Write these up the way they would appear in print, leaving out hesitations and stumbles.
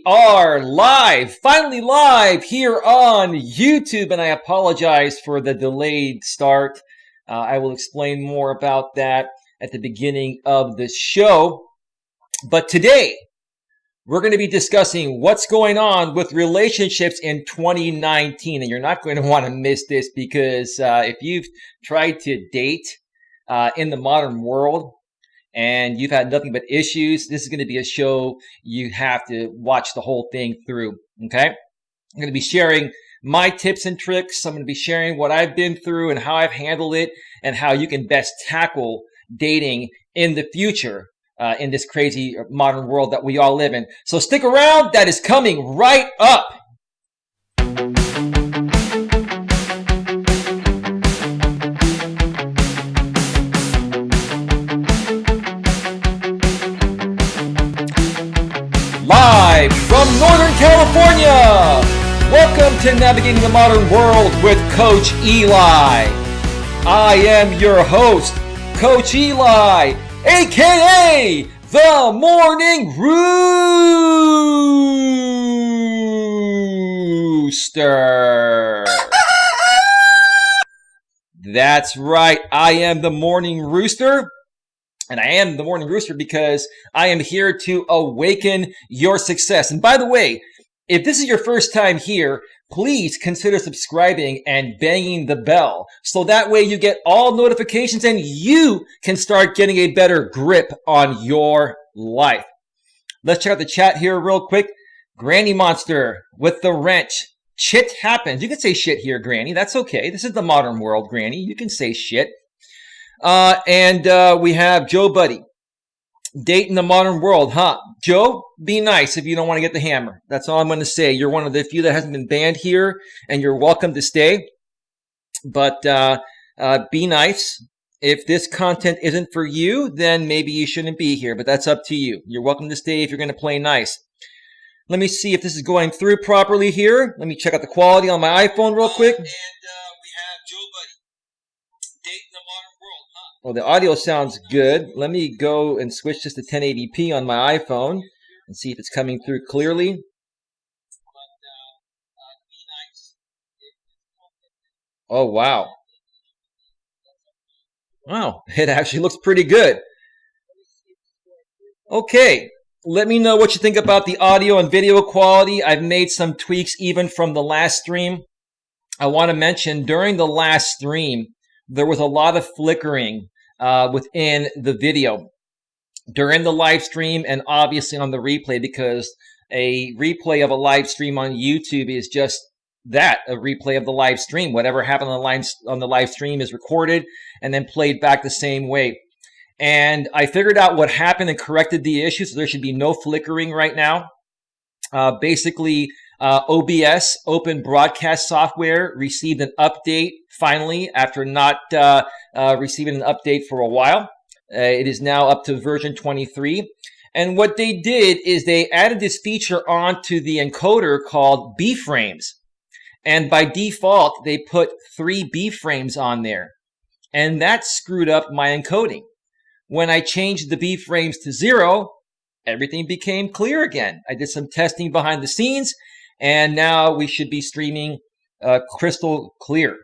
Are live, finally live here on YouTube, and I apologize for the delayed start. I will explain more about that at the beginning of the show. But today, we're going to be discussing what's going on with relationships in 2019. And you're not going to want to miss this because if you've tried to date in the modern world, and you've had nothing but issues, this is going to be a show you have to watch the whole thing through, okay? I'm going to be sharing my tips and tricks. I'm going to be sharing what I've been through and how I've handled it and how you can best tackle dating in the future in this crazy modern world that we all live in. So stick around. That is coming right up. Live from Northern California, welcome to Navigating the Modern World with Coach Eli. I am your host, Coach Eli, aka the Morning Rooster. That's right, I am the Morning Rooster. And I am the Morning Rooster because I am here to awaken your success. And by the way, if this is your first time here, please consider subscribing and banging the bell. So that way you get all notifications and you can start getting a better grip on your life. Let's check out the chat here real quick. Granny Monster with the wrench. Shit happens. You can say shit here, Granny. That's okay. This is the modern world, Granny. You can say shit. And we have Joe Buddy. Date in the modern world, huh? Joe, be nice if you don't want to get the hammer. That's all I'm going to say. You're one of the few that hasn't been banned here, and you're welcome to stay. But be nice. If this content isn't for you, then maybe you shouldn't be here, but that's up to you. You're welcome to stay if you're going to play nice. Let me see if this is going through properly here. Let me check out the quality on my iPhone real quick. And we have Joe Buddy. Date in the modern world, huh? Well, the audio sounds good. Let me go and switch this to 1080p on my iPhone and see if it's coming through clearly. Oh, wow. Wow, it actually looks pretty good. Okay, let me know what you think about the audio and video quality. I've made some tweaks even from the last stream. I want to mention during the last stream, there was a lot of flickering within the video during the live stream and obviously on the replay, because a replay of a live stream on YouTube is just that, a replay of the live stream. Whatever happened on the live stream is recorded and then played back the same way. And I figured out what happened and corrected the issue, so there should be no flickering right now. Basically, OBS, Open Broadcast Software, received an update finally after not receiving an update for a while. It is now up to version 23. And what they did is they added this feature onto the encoder called B-frames. And by default, they put 3 B-frames on there. And that screwed up my encoding. When I changed the B-frames to 0, everything became clear again. I did some testing behind the scenes, and now we should be streaming crystal clear.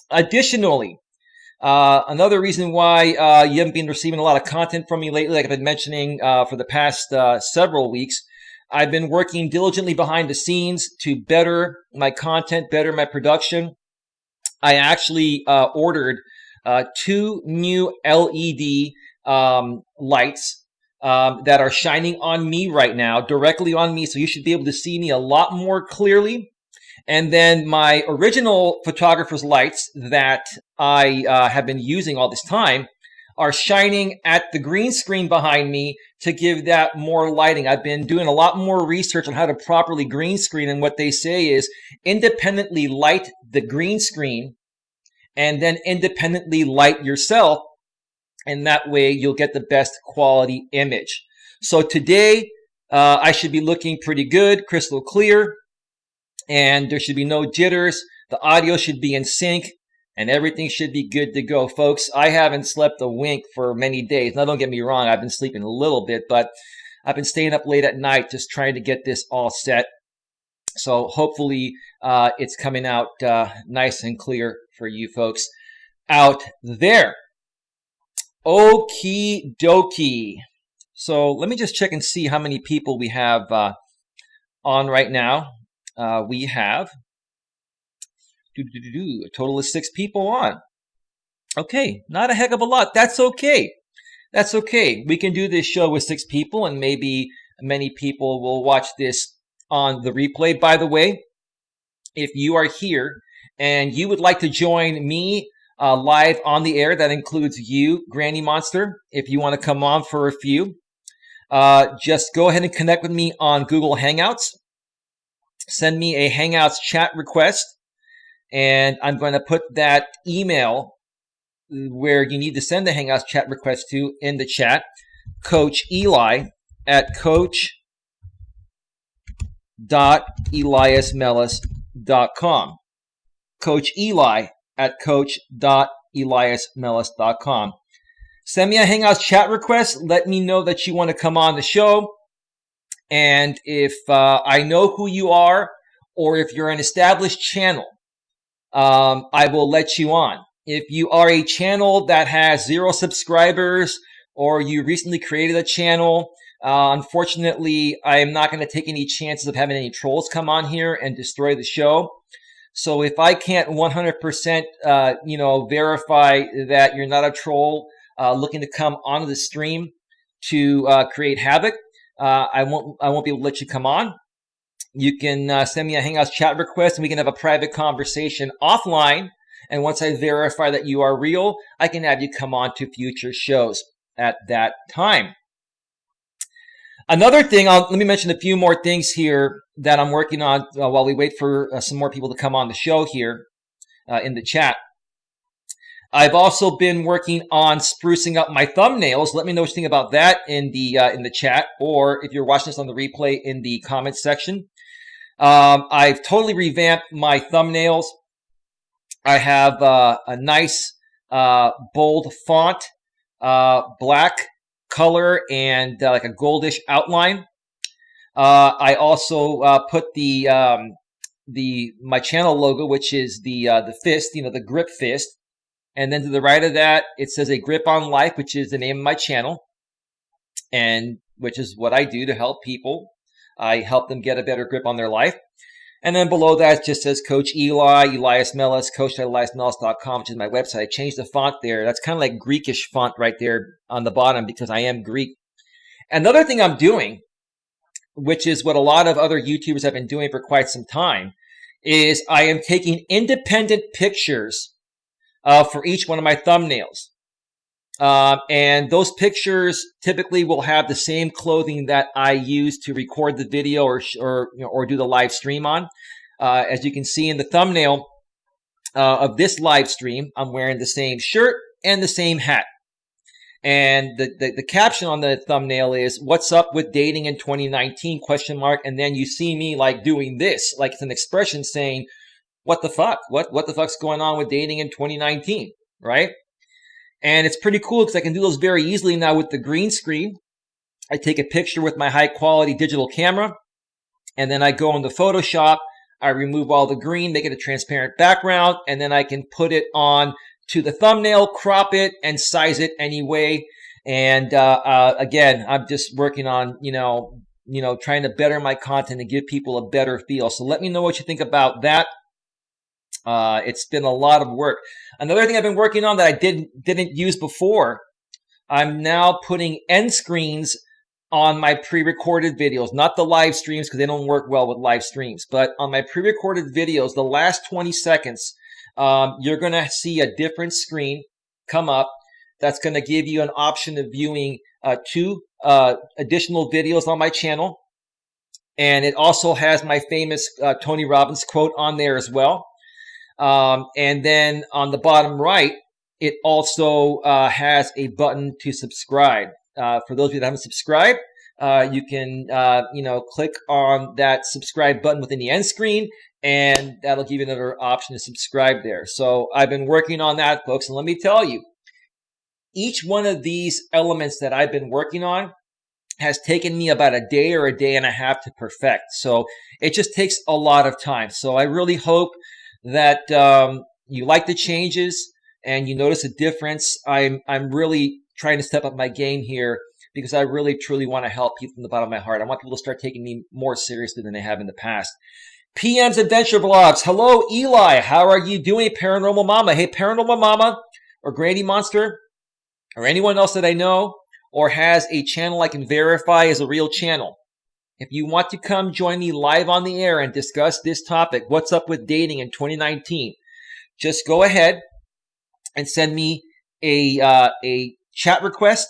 Additionally, another reason why you haven't been receiving a lot of content from me lately, like I've been mentioning for the past several weeks, I've been working diligently behind the scenes to better my content, better my production. I actually ordered 2 new LED lights that are shining on me right now, directly on me, so you should be able to see me a lot more clearly. And then my original photographer's lights that I have been using all this time are shining at the green screen behind me to give that more lighting. I've been doing a lot more research on how to properly green screen, and what they say is independently light the green screen and then independently light yourself, and that way you'll get the best quality image. So today, I should be looking pretty good, crystal clear, and there should be no jitters. The audio should be in sync, and everything should be good to go, folks. I haven't slept a wink for many days. Now, don't get me wrong, I've been sleeping a little bit, but I've been staying up late at night just trying to get this all set. So hopefully it's coming out nice and clear for you folks out there. Okie dokie. So let me just check and see how many people we have on right now. We have a total of 6 people on. Okay, not a heck of a lot. That's okay. That's okay. We can do this show with 6 people, and maybe many people will watch this on the replay. By the way, if you are here and you would like to join me live on the air, that includes you, Granny Monster. If you want to come on for a few, just go ahead and connect with me on Google Hangouts. Send me a Hangouts chat request, and I'm going to put that email where you need to send the Hangouts chat request to in the chat. Coach Eli at coach.eliasmelas.com. Coach Eli at coach.eliasmelas.com. Send me a Hangouts chat request. Let me know that you want to come on the show. And if I know who you are, or if you're an established channel, I will let you on. If you are a channel that has 0 subscribers, or you recently created a channel, unfortunately, I am not going to take any chances of having any trolls come on here and destroy the show. So if I can't 100%, verify that you're not a troll looking to come onto the stream to create havoc, I won't be able to let you come on. You can send me a Hangouts chat request, and we can have a private conversation offline. And once I verify that you are real, I can have you come on to future shows at that time. Another thing, let me mention a few more things here that I'm working on while we wait for some more people to come on the show here in the chat. I've also been working on sprucing up my thumbnails. Let me know what you think about that in the chat, or if you're watching this on the replay, in the comments section. I've totally revamped my thumbnails. I have a nice bold font, black color, and like a goldish outline. I also put my channel logo, which is the fist, the grip fist. And then to the right of that, it says A Grip on Life, which is the name of my channel, and which is what I do to help people. I help them get a better grip on their life. And then below that, it just says Coach Eli, Elias Melas, coach.eliasmelas.com, which is my website. I changed the font there. That's kind of like Greekish font right there on the bottom because I am Greek. Another thing I'm doing, which is what a lot of other YouTubers have been doing for quite some time, is I am taking independent pictures for each one of my thumbnails. And those pictures typically will have the same clothing that I use to record the video or do the live stream on. As you can see in the thumbnail of this live stream, I'm wearing the same shirt and the same hat. And the caption on the thumbnail is "What's up with dating in 2019?" ? And then you see me like doing this, like it's an expression saying, "What the fuck? What the fuck's going on with dating in 2019?" Right? And it's pretty cool because I can do those very easily now with the green screen. I take a picture with my high quality digital camera, and then I go into Photoshop. I remove all the green, make it a transparent background, and then I can put it on to the thumbnail, crop it, and size it anyway. And again, I'm just working on trying to better my content and give people a better feel. So let me know what you think about that. It's been a lot of work. Another thing I've been working on that I didn't use before, I'm now putting end screens on my pre-recorded videos, not the live streams because they don't work well with live streams, but on my pre-recorded videos, the last 20 seconds, you're going to see a different screen come up that's going to give you an option of viewing 2 additional videos on my channel. And it also has my famous Tony Robbins quote on there as well. And then on the bottom right, it also has a button to subscribe. For those of you that haven't subscribed, you can click on that subscribe button within the end screen, and that'll give you another option to subscribe there. So I've been working on that, folks, and let me tell you, each one of these elements that I've been working on has taken me about a day or a day and a half to perfect. So it just takes a lot of time. So I really hope that you like the changes and you notice a difference. I'm really trying to step up my game here because I really truly want to help people from the bottom of my heart. I want people to start taking me more seriously than they have in the past. PM's Adventure Blogs. Hello, Eli. How are you doing, Paranormal Mama? Hey, Paranormal Mama or Granny Monster or anyone else that I know or has a channel I can verify is a real channel. If you want to come join me live on the air and discuss this topic, what's up with dating in 2019, just go ahead and send me a chat request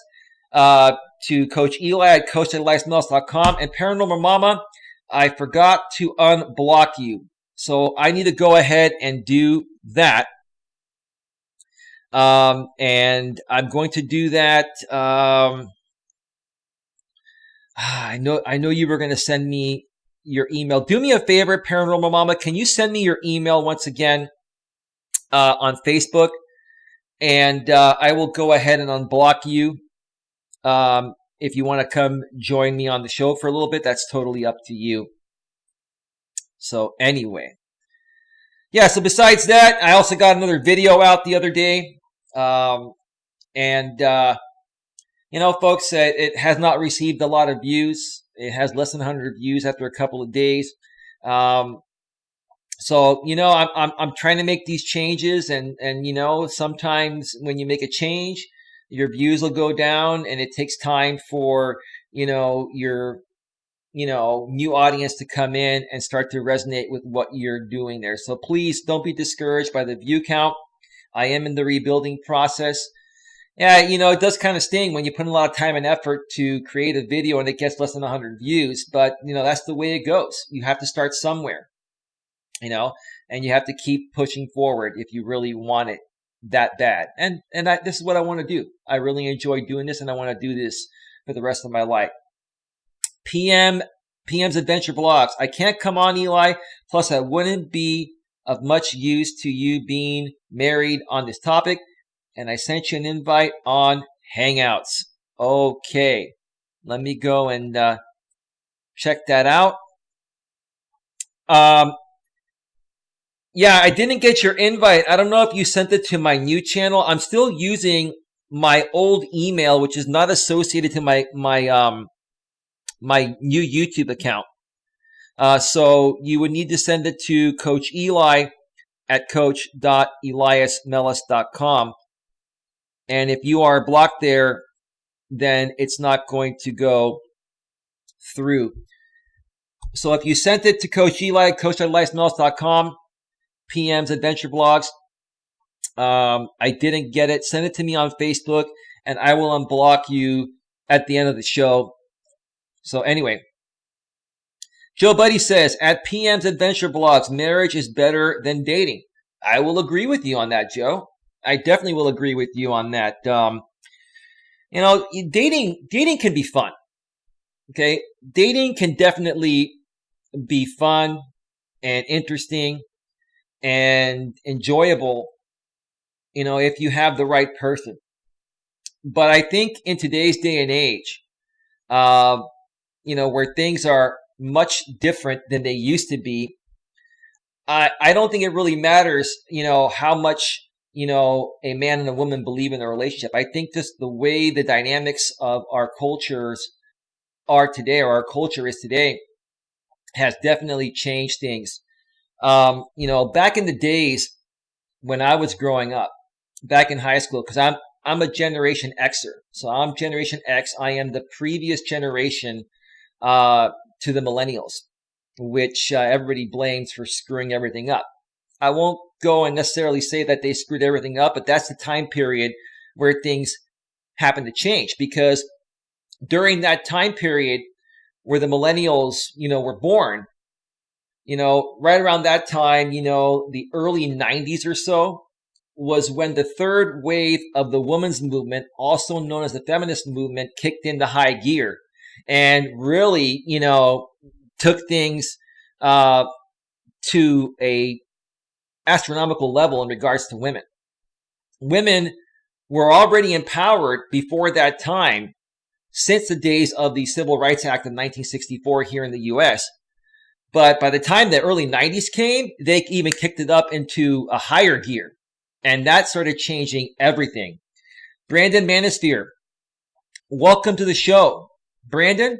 to Coach Eli at coacheli.com. And Paranormal Mama, I forgot to unblock you. So I need to go ahead and do that. And I'm going to do that. I know you were going to send me your email. Do me a favor, Paranormal Mama. Can you send me your email once again on Facebook? And I will go ahead and unblock you. If you want to come join me on the show for a little bit, that's totally up to you. So anyway. Yeah, so besides that, I also got another video out the other day. You know, folks, it has not received a lot of views. It has less than 100 views after a couple of days. So, you know, I'm trying to make these changes and, you know, sometimes when you make a change, your views will go down and it takes time for, you know, your, you know, new audience to come in and start to resonate with what you're doing there. So please don't be discouraged by the view count. I am in the rebuilding process. Yeah, you know, it does kind of sting when you put a lot of time and effort to create a video and it gets less than 100 views. But, you know, that's the way it goes. You have to start somewhere, you know, and you have to keep pushing forward if you really want it that bad. And this is what I want to do. I really enjoy doing this and I want to do this for the rest of my life. PM's Adventure Blogs. I can't come on, Eli. Plus, I wouldn't be of much use to you being married on this topic. And I sent you an invite on Hangouts. Okay. Let me go and check that out. Yeah, I didn't get your invite. I don't know if you sent it to my new channel. I'm still using my old email, which is not associated to my new YouTube account. So you would need to send it to Coach Eli at coach.eliasmelas.com. And if you are blocked there, then it's not going to go through. So if you sent it to Coach Eli at coach.eliasmelas.com, PM's Adventure Blogs, I didn't get it. Send it to me on Facebook, and I will unblock you at the end of the show. So anyway, Joe Buddy says, at PM's Adventure Blogs, marriage is better than dating. I will agree with you on that, Joe. I definitely will agree with you on that. You know, dating can be fun. Okay, dating can definitely be fun and interesting and enjoyable, you know, if you have the right person. But I think in today's day and age, you know, where things are much different than they used to be, I don't think it really matters, you know, how much, you know, a man and a woman believe in their relationship. I think just the way the dynamics of our cultures are today, or our culture is today, has definitely changed things. You know, back in the days when I was growing up, back in high school, because I'm a Generation Xer. So I'm Generation X. I am the previous generation to the millennials, which everybody blames for screwing everything up. I won't go and necessarily say that they screwed everything up, but that's the time period where things happen to change, because during that time period where the millennials, you know, were born, you know, right around that time, you know, the early 90s or so, was when the third wave of the women's movement, also known as the feminist movement, kicked into high gear and really, you know, took things to a astronomical level in regards to women. Women were already empowered before that time, since the days of the Civil Rights Act of 1964 here in the U.S. But by the time the early 90s came, they even kicked it up into a higher gear. And that started changing everything. Brandon Manosphere, welcome to the show. Brandon,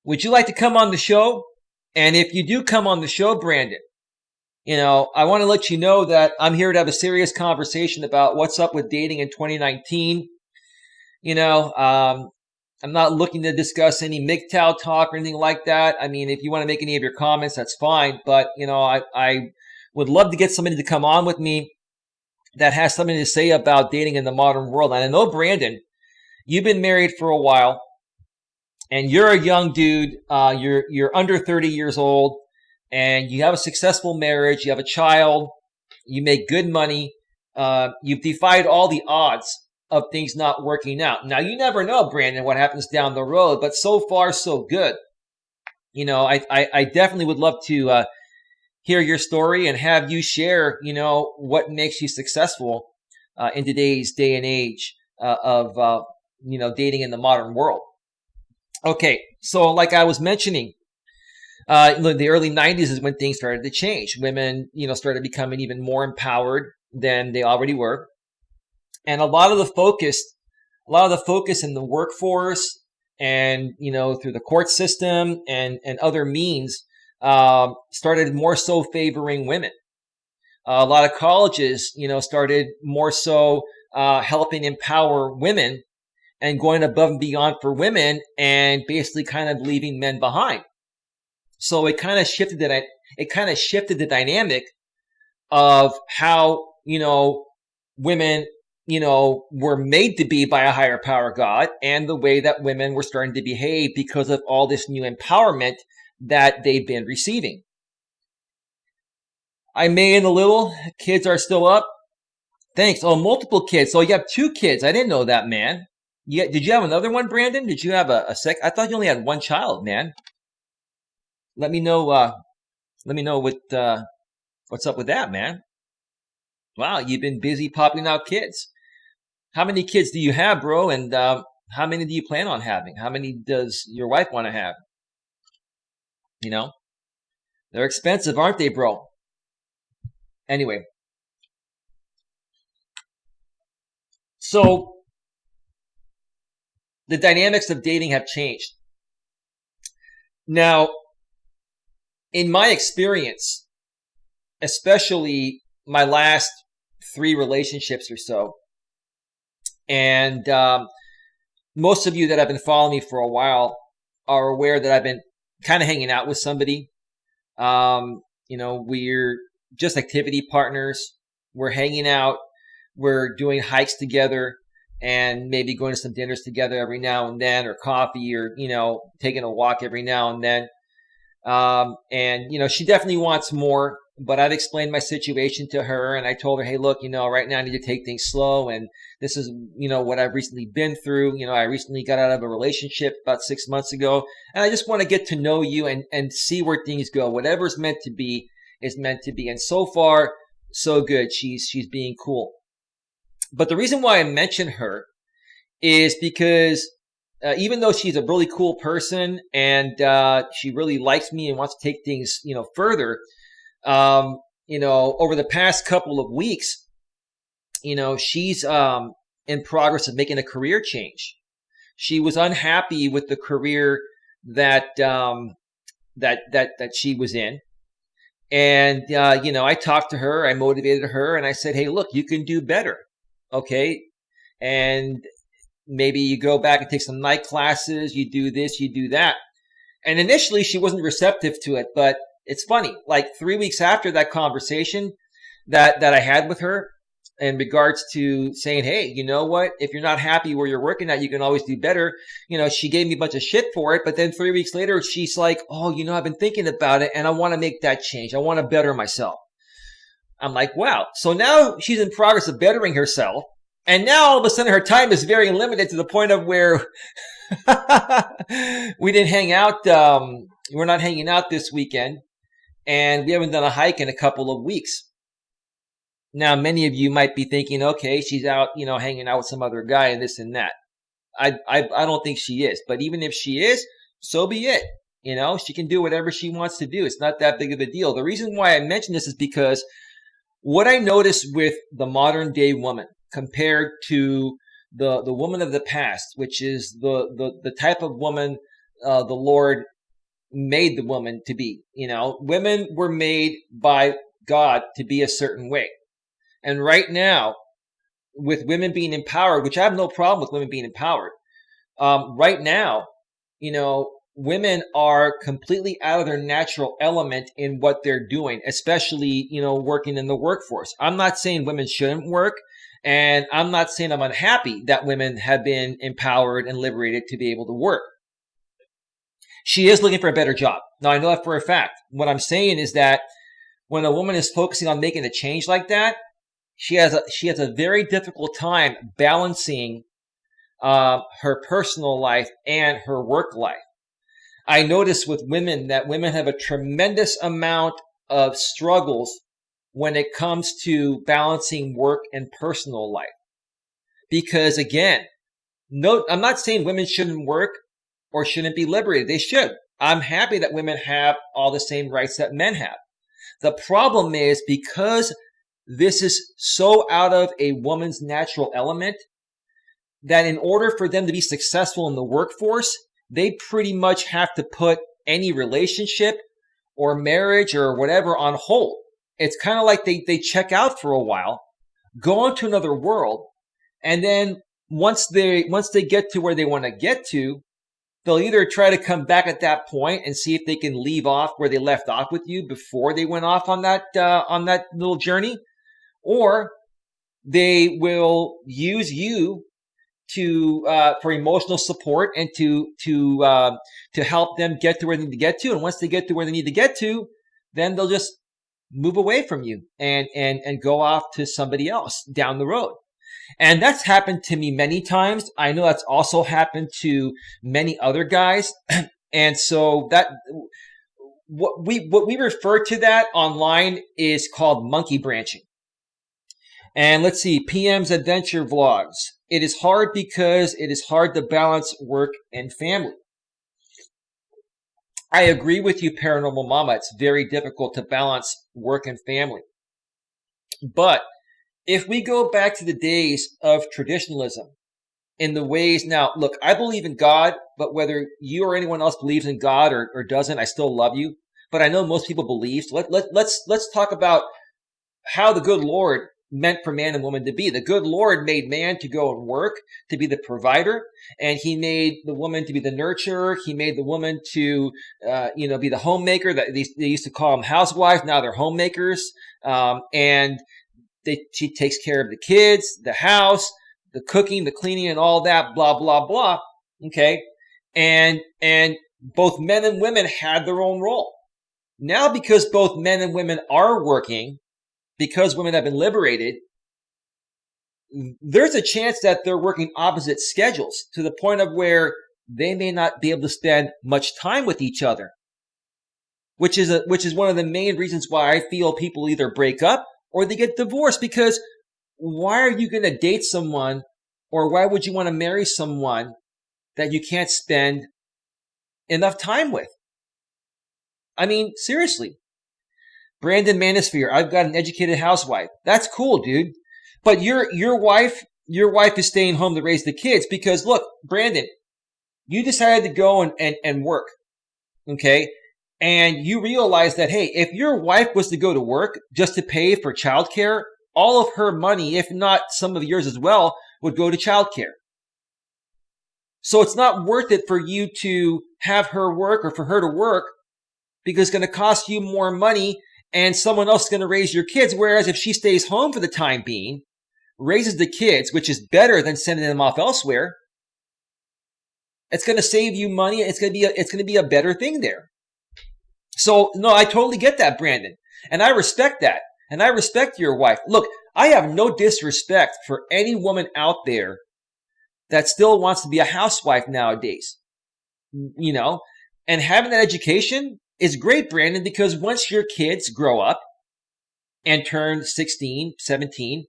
would you like to come on the show? And if you do come on the show, Brandon, I want to let you know that I'm here to have a serious conversation about what's up with dating in 2019. I'm not looking to discuss any MGTOW talk or anything like that. I mean, if you want to make any of your comments, that's fine. But, I would love to get somebody to come on with me that has something to say about dating in the modern world. And I know, Brandon, you've been married for a while and you're a young dude. You're under 30 years old and you have a successful marriage. You have a child. You make good money. You've defied all the odds of things not working out. Now, you never know, Brandon, what happens down the road, but so far, so good. I definitely would love to hear your story and have you share, what makes you successful in today's day and age of dating in the modern world. Okay, so like I was mentioning, the early 90s is when things started to change. Women, started becoming even more empowered than they already were. And a lot of the focus in the workforce and, through the court system and other means, started more so favoring women. A lot of colleges, started more so, helping empower women and going above and beyond for women and basically kind of leaving men behind. So it kind of shifted the dynamic of how, women, were made to be by a higher power God and the way that women were starting to behave because of all this new empowerment that they've been receiving. I made a little. Kids are still up. Thanks. Oh, multiple kids. So you have 2 kids. I didn't know that, man. Did you have another one, Brandon? Did you have a sec? I thought you only had 1 child, man. Let me know what's up with that, man. Wow, you've been busy popping out kids. How many kids do you have, bro? And how many do you plan on having? How many does your wife want to have? They're expensive, aren't they, bro? Anyway. So the dynamics of dating have changed. Now, in my experience, especially my last 3 relationships or so, and most of you that have been following me for a while are aware that I've been kind of hanging out with somebody. We're just activity partners. We're hanging out. We're doing hikes together and maybe going to some dinners together every now and then, or coffee, or, taking a walk every now and then. She definitely wants more, but I've explained my situation to her and I told her, hey, look, right now I need to take things slow. And this is, what I've recently been through. I recently got out of a relationship about 6 months ago and I just want to get to know you and see where things go. Whatever's meant to be is meant to be. And so far, so good. She's being cool. But the reason why I mention her is because even though she's a really cool person and she really likes me and wants to take things, further, over the past couple of weeks, she's in progress of making a career change. She was unhappy with the career that she was in. And, I talked to her, I motivated her, and I said, hey, look, you can do better. Okay. And maybe you go back and take some night classes, you do this, you do that. And initially she wasn't receptive to it, but it's funny. Like 3 weeks after that conversation that I had with her in regards to saying, hey, you know what? If you're not happy where you're working at, you can always do better. She gave me a bunch of shit for it. But then 3 weeks later, she's like, oh, I've been thinking about it and I want to make that change. I want to better myself. I'm like, wow. So now she's in progress of bettering herself. And now all of a sudden her time is very limited to the point of where we didn't hang out. We're not hanging out this weekend and we haven't done a hike in a couple of weeks. Now, many of you might be thinking, okay, she's out, hanging out with some other guy and this and that. I don't think she is. But even if she is, so be it. She can do whatever she wants to do. It's not that big of a deal. The reason why I mention this is because what I notice with the modern day woman compared to the woman of the past, which is the type of woman the Lord made the woman to be. Women were made by God to be a certain way. And right now, with women being empowered, which I have no problem with women being empowered, right now, women are completely out of their natural element in what they're doing, especially, working in the workforce. I'm not saying women shouldn't work, and I'm not saying I'm unhappy that women have been empowered and liberated to be able to work. She is looking for a better job. Now, I know that for a fact. What I'm saying is that when a woman is focusing on making a change like that, she has a very difficult time balancing her personal life and her work life. I notice with women that women have a tremendous amount of struggles when it comes to balancing work and personal life. Because again, I'm not saying women shouldn't work or shouldn't be liberated. They should. I'm happy that women have all the same rights that men have. The problem is because this is so out of a woman's natural element that in order for them to be successful in the workforce, they pretty much have to put any relationship or marriage or whatever on hold. It's kind of like they check out for a while, go on to another world, and then once they get to where they want to get to, they'll either try to come back at that point and see if they can leave off where they left off with you before they went off on that little journey, or they will use you for emotional support and to help them get to where they need to get to. And once they get to where they need to get to, then they'll just move away from you and go off to somebody else down the road. And that's happened to me many times. I know that's also happened to many other guys. And so that what we refer to that online is called monkey branching. And let's see, PM's adventure vlogs. It is hard because it is hard to balance work and family. I agree with you, Paranormal Mama. It's very difficult to balance work and family. But if we go back to the days of traditionalism, in the ways now, look, I believe in God, but whether you or anyone else believes in God or doesn't, I still love you. But I know most people believe. So let's talk about how the good Lord meant for man and woman to be. The good Lord made man to go and work, to be the provider, and he made the woman to be the nurturer. He made the woman to, be the homemaker. That they used to call them housewives. Now they're homemakers, and she takes care of the kids, the house, the cooking, the cleaning, and all that. Blah blah blah. Okay, and both men and women had their own role. Now, because both men and women are working, because women have been liberated, there's a chance that they're working opposite schedules to the point of where they may not be able to spend much time with each other, which is one of the main reasons why I feel people either break up or they get divorced. Because why are you going to date someone, or why would you want to marry someone that you can't spend enough time with? I mean, seriously. Brandon Manosphere, I've got an educated housewife. That's cool, dude. But your wife is staying home to raise the kids because, look, Brandon, you decided to go and work, okay? And you realize that, hey, if your wife was to go to work just to pay for childcare, all of her money, if not some of yours as well, would go to childcare. So it's not worth it for you to have her work or for her to work because it's going to cost you more money and someone else is going to raise your kids. Whereas if she stays home for the time being, raises the kids, which is better than sending them off elsewhere, it's going to save you money. It's going to be a better thing there. So no, I totally get that, Brandon. And I respect that. And I respect your wife. Look, I have no disrespect for any woman out there that still wants to be a housewife nowadays. And having that education is great, Brandon, because once your kids grow up and turn 16, 17,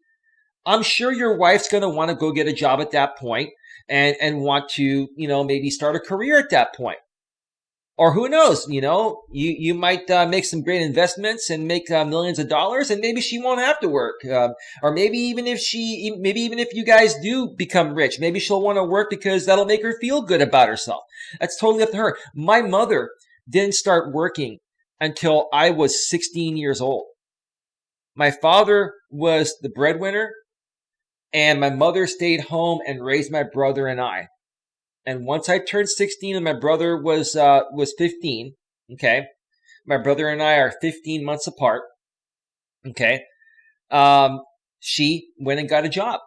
I'm sure your wife's going to want to go get a job at that point. and want to, maybe start a career at that point. Or who knows, you might make some great investments and make millions of dollars, and maybe she won't have to work. Or maybe even if you guys do become rich, maybe she'll want to work because that'll make her feel good about herself. That's totally up to her. My mother didn't start working until I was 16 years old. My father was the breadwinner, and my mother stayed home and raised my brother and I. And once I turned 16 and my brother was 15, okay, my brother and I are 15 months apart, okay, she went and got a job.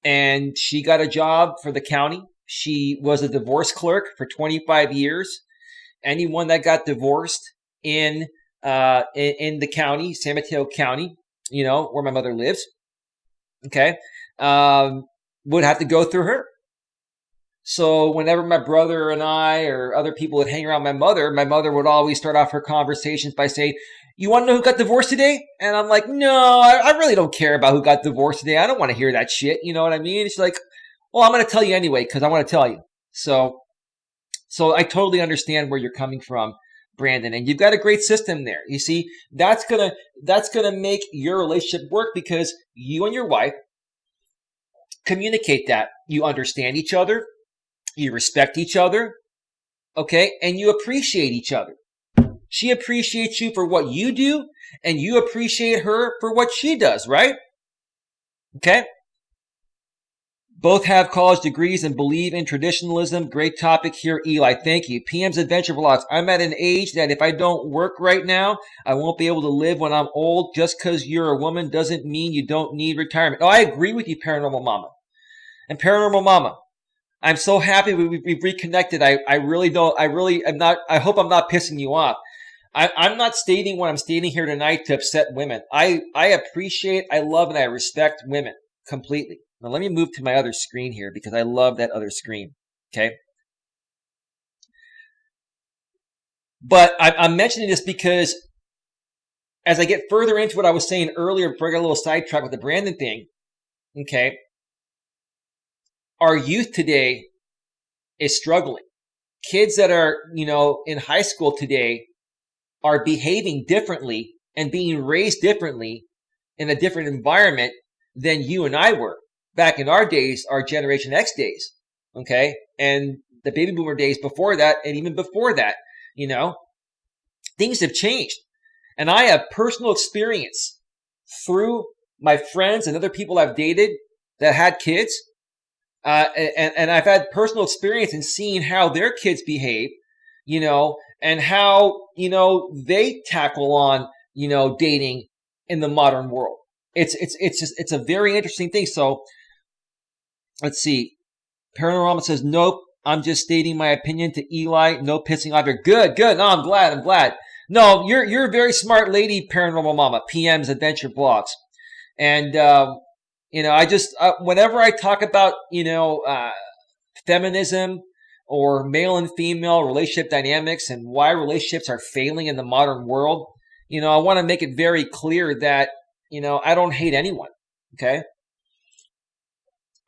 And she got a job for the county. She was a divorce clerk for 25 years. Anyone that got divorced in the county, San Mateo County, where my mother lives, okay, would have to go through her. So whenever my brother and I or other people would hang around my mother would always start off her conversations by saying, "You want to know who got divorced today?" And I'm like, "No, I really don't care about who got divorced today. I don't want to hear that shit." You know what I mean? She's like, "Well, I'm going to tell you anyway because I want to tell you." So I totally understand where you're coming from, Brandon, and you've got a great system there. You see, that's gonna make your relationship work because you and your wife communicate that you understand each other. You respect each other, okay? And you appreciate each other. She appreciates you for what you do, and you appreciate her for what she does, right? Okay? Both have college degrees and believe in traditionalism. Great topic here, Eli. Thank you. PM's Adventure Vlogs. I'm at an age that if I don't work right now, I won't be able to live when I'm old. Just because you're a woman doesn't mean you don't need retirement. Oh, I agree with you, Paranormal Mama. And Paranormal Mama, I'm so happy we've reconnected. I hope I'm not pissing you off. I'm not stating what I'm stating here tonight to upset women. I appreciate, I love, and I respect women completely. Now let me move to my other screen here because I love that other screen. Okay. But I'm mentioning this because as I get further into what I was saying earlier, before I got a little sidetracked with the Brandon thing, okay, our youth today is struggling. Kids that are, in high school today are behaving differently and being raised differently in a different environment than you and I were back in our days, our Generation X days, okay? And the baby boomer days before that, and even before that, things have changed. And I have personal experience through my friends and other people I've dated that had kids. And I've had personal experience in seeing how their kids behave, and how, they tackle on, dating in the modern world. It's a very interesting thing. So let's see. Paranormal says, "Nope, I'm just stating my opinion to Eli. No pissing off here." Good. No, I'm glad. No, you're a very smart lady, Paranormal Mama. PM's Adventure Blogs. And, whenever I talk about, feminism or male and female relationship dynamics and why relationships are failing in the modern world, I want to make it very clear that, I don't hate anyone. Okay.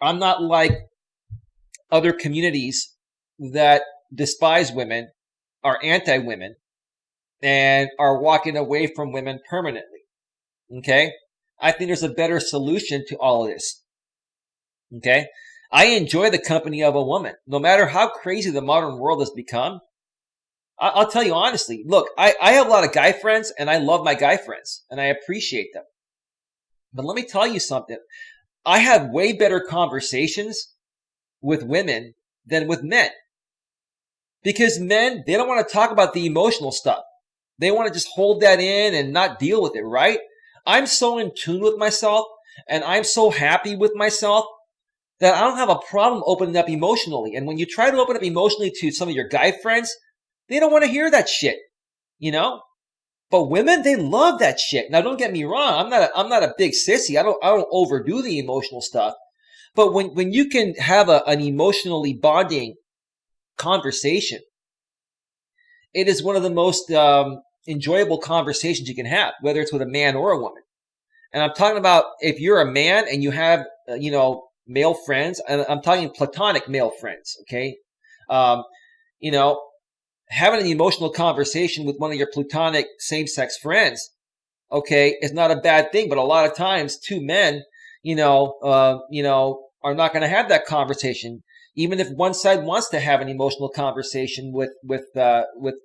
I'm not like other communities that despise women, are anti-women, and are walking away from women permanently. Okay. I think there's a better solution to all of this. Okay? I enjoy the company of a woman. No matter how crazy the modern world has become, I'll tell you honestly, look, I have a lot of guy friends, and I love my guy friends, and I appreciate them. But let me tell you something. I have way better conversations with women than with men. Because men, they don't want to talk about the emotional stuff. They want to just hold that in and not deal with it, right? I'm so in tune with myself and I'm so happy with myself that I don't have a problem opening up emotionally. And when you try to open up emotionally to some of your guy friends, they don't want to hear that shit, But women, they love that shit. Now, don't get me wrong. I'm not a big sissy. I don't overdo the emotional stuff. But when you can have an emotionally bonding conversation, it is one of the most enjoyable conversations you can have, whether it's with a man or a woman. And I'm talking about if you're a man and you have, male friends, and I'm talking platonic male friends, okay? Um, you know, having an emotional conversation with one of your platonic same-sex friends, okay, is not a bad thing. But a lot of times, two men, are not going to have that conversation. Even if one side wants to have an emotional conversation with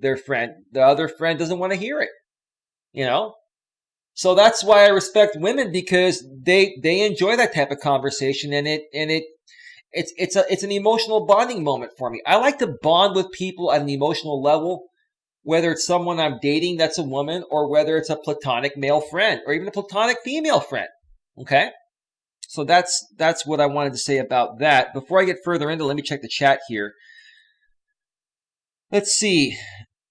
their friend, the other friend doesn't want to hear it. You know, so that's why I respect women, because they enjoy that type of conversation, and it's an emotional bonding moment for me. I like to bond with people at an emotional level, whether it's someone I'm dating that's a woman, or whether it's a platonic male friend, or even a platonic female friend. Okay? So that's what I wanted to say about that. Before I get further into, let me check the chat here. Let's see.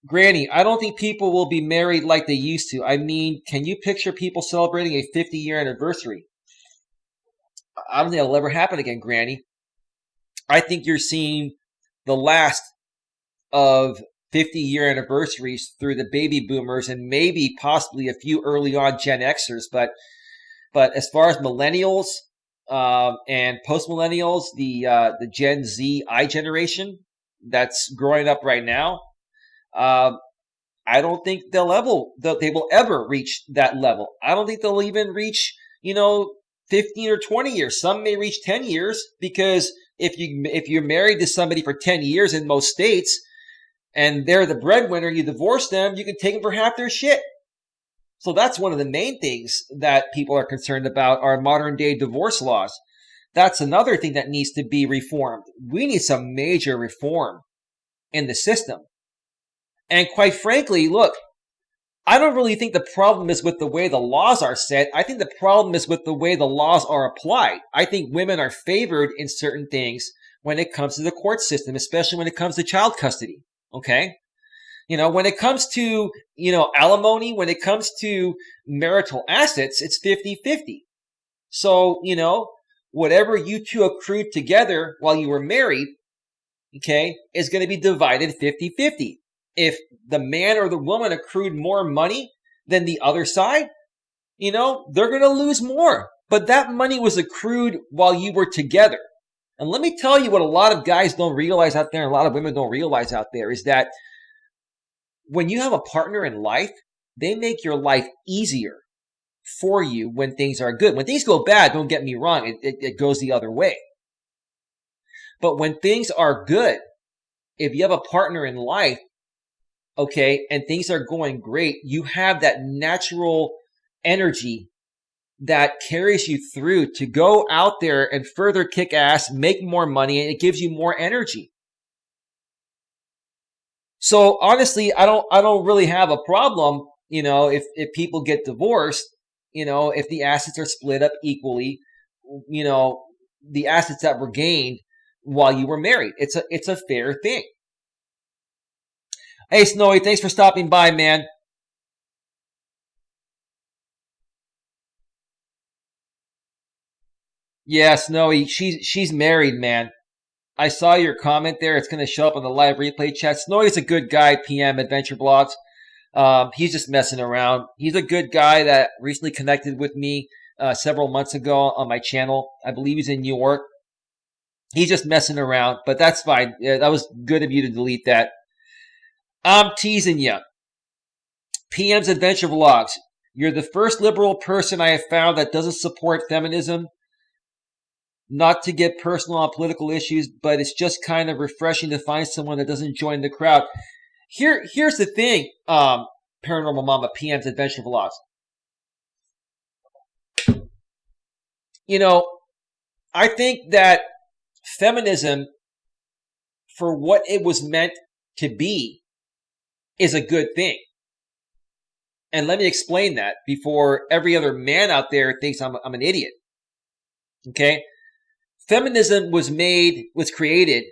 Granny, I don't think people will be married like they used to. I mean, can you picture people celebrating a 50-year anniversary? I don't think it'll ever happen again, Granny. I think you're seeing the last of 50-year anniversaries through the baby boomers, and maybe possibly a few early on Gen Xers. But as far as millennials and post millennials, the Gen Z I generation that's growing up right now, I don't think they will ever reach that level. I don't think they'll even reach 15 or 20 years. Some may reach 10 years, because if you're married to somebody for 10 years in most states, and they're the breadwinner, you divorce them, you can take them for half their shit. So that's one of the main things that people are concerned about, are modern day divorce laws. That's another thing that needs to be reformed. We need some major reform in the system. And quite frankly, look, I don't really think the problem is with the way the laws are set. I think the problem is with the way the laws are applied. I think women are favored in certain things when it comes to the court system, especially when it comes to child custody. Okay? When it comes to, alimony, when it comes to marital assets, it's 50-50. So, whatever you two accrued together while you were married, okay, is going to be divided 50-50. If the man or the woman accrued more money than the other side, they're going to lose more. But that money was accrued while you were together. And let me tell you what a lot of guys don't realize out there, and a lot of women don't realize out there, is that when you have a partner in life, they make your life easier for you when things are good. When things go bad, don't get me wrong, it goes the other way. But when things are good, if you have a partner in life, okay, and things are going great, you have that natural energy that carries you through to go out there and further kick ass, make more money, and it gives you more energy. So honestly, I don't really have a problem, if people get divorced, if the assets are split up equally, the assets that were gained while you were married. It's a fair thing. Hey, Snowy, thanks for stopping by, man. Yeah, Snowy, she's married, man. I saw your comment there. It's going to show up on the live replay chat. Snowy's a good guy, PM Adventure Blogs. He's just messing around. He's a good guy that recently connected with me several months ago on my channel. I believe he's in New York. He's just messing around, but that's fine. Yeah, that was good of you to delete that. I'm teasing you. PM's Adventure Vlogs. You're the first liberal person I have found that doesn't support feminism. Not to get personal on political issues, but it's just kind of refreshing to find someone that doesn't join the crowd. Here's the thing, Paranormal Mama, PM's Adventure Vlogs. I think that feminism, for what it was meant to be, is a good thing. And let me explain that before every other man out there thinks I'm an idiot. Okay? Feminism was created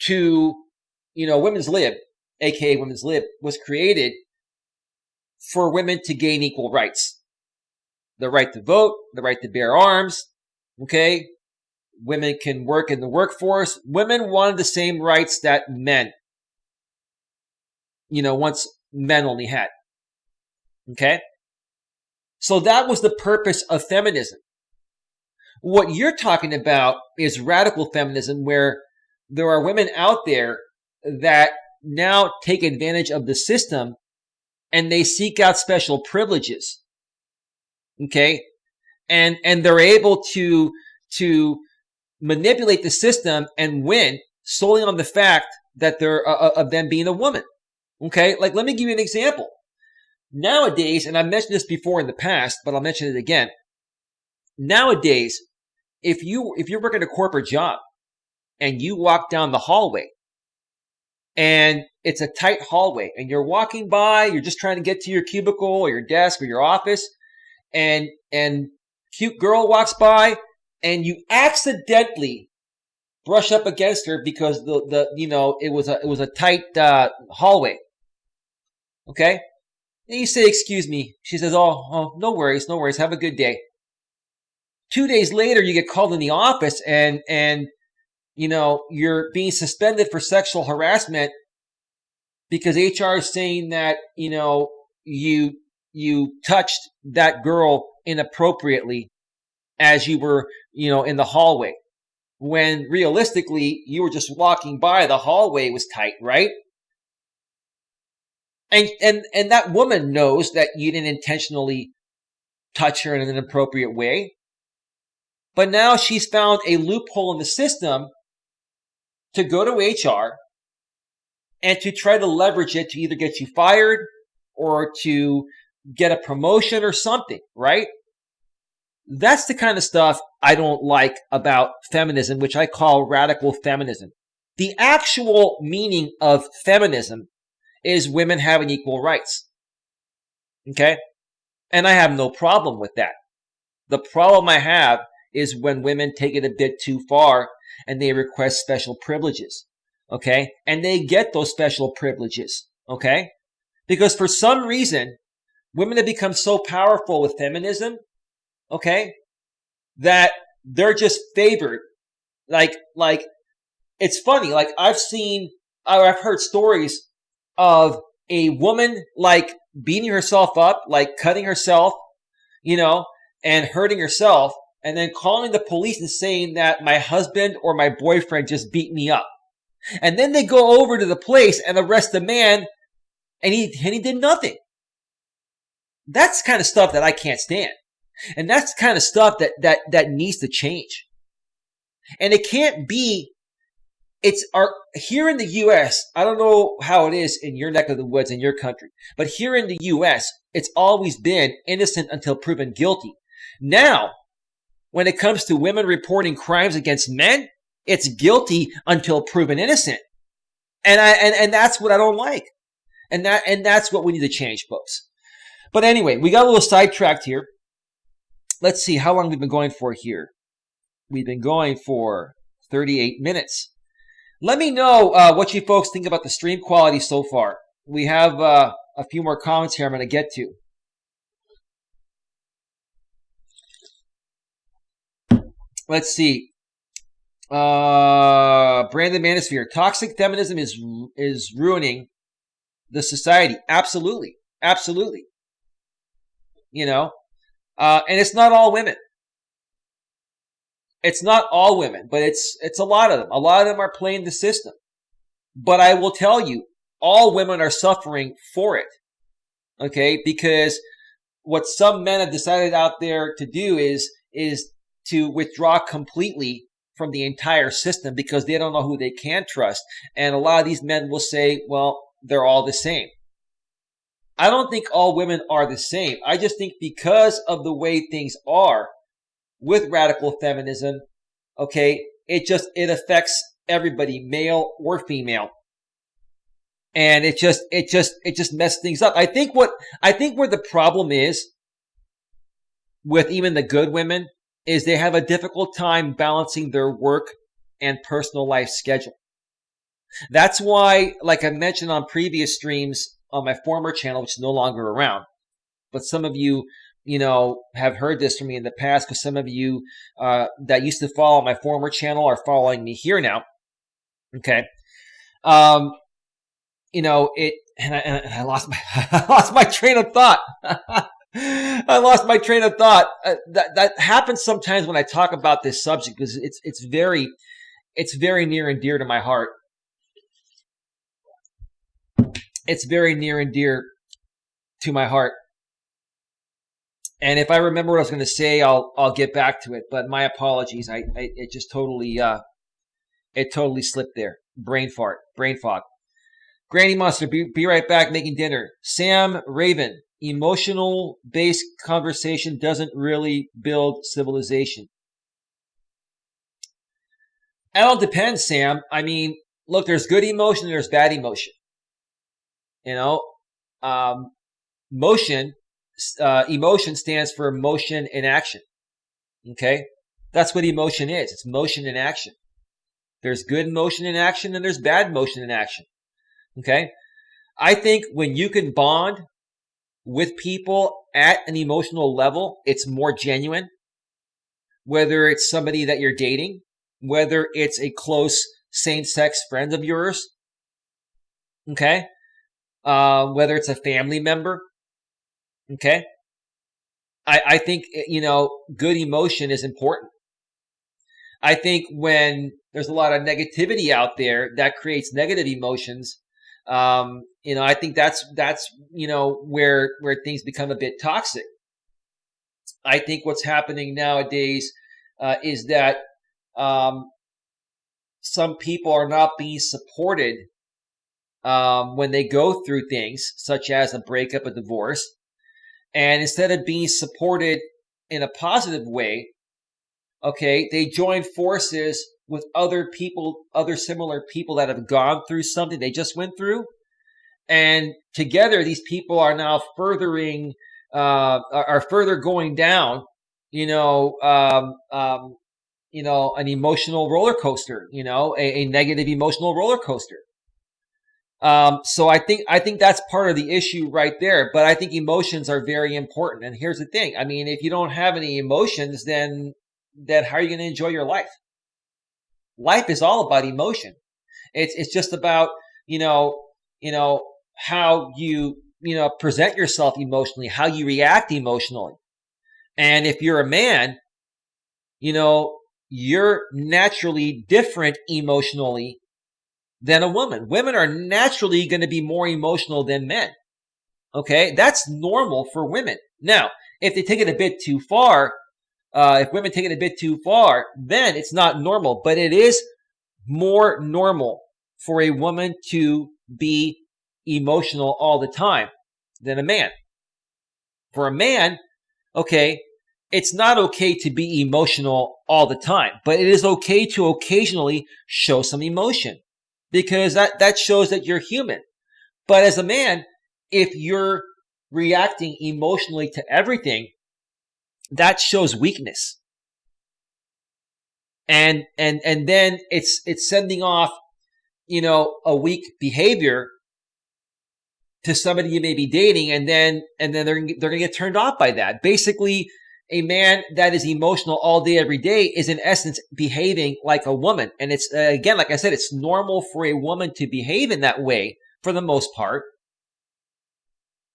to, women's lib, aka women's lib, was created for women to gain equal rights. The right to vote, the right to bear arms, okay? Women can work in the workforce. Women wanted the same rights that men, once men only had. Okay? So that was the purpose of feminism. What you're talking about is radical feminism, where there are women out there that now take advantage of the system and they seek out special privileges. Okay. And they're able to manipulate the system and win solely on the fact that they're of them being a woman. Okay. Like, let me give you an example. Nowadays, and I've mentioned this before in the past, but I'll mention it again. Nowadays, if you're working a corporate job and you walk down the hallway and it's a tight hallway and you're walking by, you're just trying to get to your cubicle or your desk or your office, and cute girl walks by and you accidentally brush up against her because it was a tight hallway. Okay? And you say, "Excuse me." She says, oh, no worries. Have a good day." 2 days later, you get called in the office and you're being suspended for sexual harassment because HR is saying that, you touched that girl inappropriately as you were, in the hallway. When realistically, you were just walking by, the hallway was tight, right? And that woman knows that you didn't intentionally touch her in an inappropriate way. But now she's found a loophole in the system to go to HR and to try to leverage it to either get you fired or to get a promotion or something, right? That's the kind of stuff I don't like about feminism, which I call radical feminism. The actual meaning of feminism is women having equal rights. Okay? And I have no problem with that. The problem I have is when women take it a bit too far and they request special privileges. Okay? And they get those special privileges. Okay? Because for some reason, women have become so powerful with feminism, okay, that they're just favored. Like, it's funny. Like, I've heard stories of a woman, like, beating herself up, like cutting herself, and hurting herself, and then calling the police and saying that my husband or my boyfriend just beat me up. And then they go over to the place and arrest the man, and he did nothing. That's the kind of stuff that I can't stand. And that's the kind of stuff that needs to change. And it can't be, here in the U.S., I don't know how it is in your neck of the woods in your country, but here in the U.S., it's always been innocent until proven guilty. Now, when it comes to women reporting crimes against men, it's guilty until proven innocent. And that's what I don't like. And that's what we need to change, folks. But anyway, we got a little sidetracked here. Let's see how long we've been going for here. We've been going for 38 minutes. Let me know what you folks think about the stream quality so far. We have a few more comments here I'm going to get to. Let's see. Brandon Manosphere. Toxic feminism is ruining the society. Absolutely. Absolutely. And it's not all women. It's not all women, but it's a lot of them. A lot of them are playing the system. But I will tell you, all women are suffering for it. Okay? Because what some men have decided out there to do is to withdraw completely from the entire system because they don't know who they can trust. And a lot of these men will say, well, they're all the same. I don't think all women are the same. I just think because of the way things are with radical feminism, okay, it affects everybody, male or female. And it just messes things up. I think where the problem is with even the good women is they have a difficult time balancing their work and personal life schedule. That's why, like I mentioned on previous streams on my former channel, which is no longer around, but some of you, have heard this from me in the past because some of you that used to follow my former channel are following me here now. Okay. And I lost my train of thought. I lost my train of thought. That happens sometimes when I talk about this subject because it's very near and dear to my heart. It's very near and dear to my heart. And if I remember what I was going to say, I'll get back to it. But my apologies. It just totally slipped there. Brain fog. Granny Monster, be right back making dinner. Sam Raven, emotional based conversation doesn't really build civilization. It all depends, Sam. I mean, look, there's good emotion and there's bad emotion. You know, emotion stands for motion in action. Okay? That's what emotion is. It's motion in action. There's good motion in action and there's bad motion in action. Okay? I think when you can bond with people at an emotional level, it's more genuine. Whether it's somebody that you're dating, whether it's a close same-sex friend of yours, okay? Whether it's a family member, okay? I think, good emotion is important. I think when there's a lot of negativity out there that creates negative emotions, I think that's where things become a bit toxic. I think what's happening nowadays is that some people are not being supported when they go through things such as a breakup, a divorce, and instead of being supported in a positive way, okay, they join forces with other people, other similar people that have gone through something they just went through. And together, these people are now further going down, an emotional roller coaster, a negative emotional roller coaster. So I think that's part of the issue right there. But I think emotions are very important. And here's the thing. I mean, if you don't have any emotions, then how are you going to enjoy your life? Life is all about emotion. It's just about, how you, present yourself emotionally, how you react emotionally. And if you're a man, you're naturally different emotionally than a woman. Women are naturally going to be more emotional than men. Okay? That's normal for women. Now, if they take it a bit too far, if women take it a bit too far, then it's not normal. But it is more normal for a woman to be emotional all the time than a man. For a man, okay, it's not okay to be emotional all the time, but it is okay to occasionally show some emotion because that shows that you're human. But as a man, if you're reacting emotionally to everything, that shows weakness. And then it's sending off, a weak behavior to somebody you may be dating, and then they're going to get turned off by that. Basically, a man that is emotional all day, every day is in essence behaving like a woman. And it's, again, like I said, it's normal for a woman to behave in that way for the most part,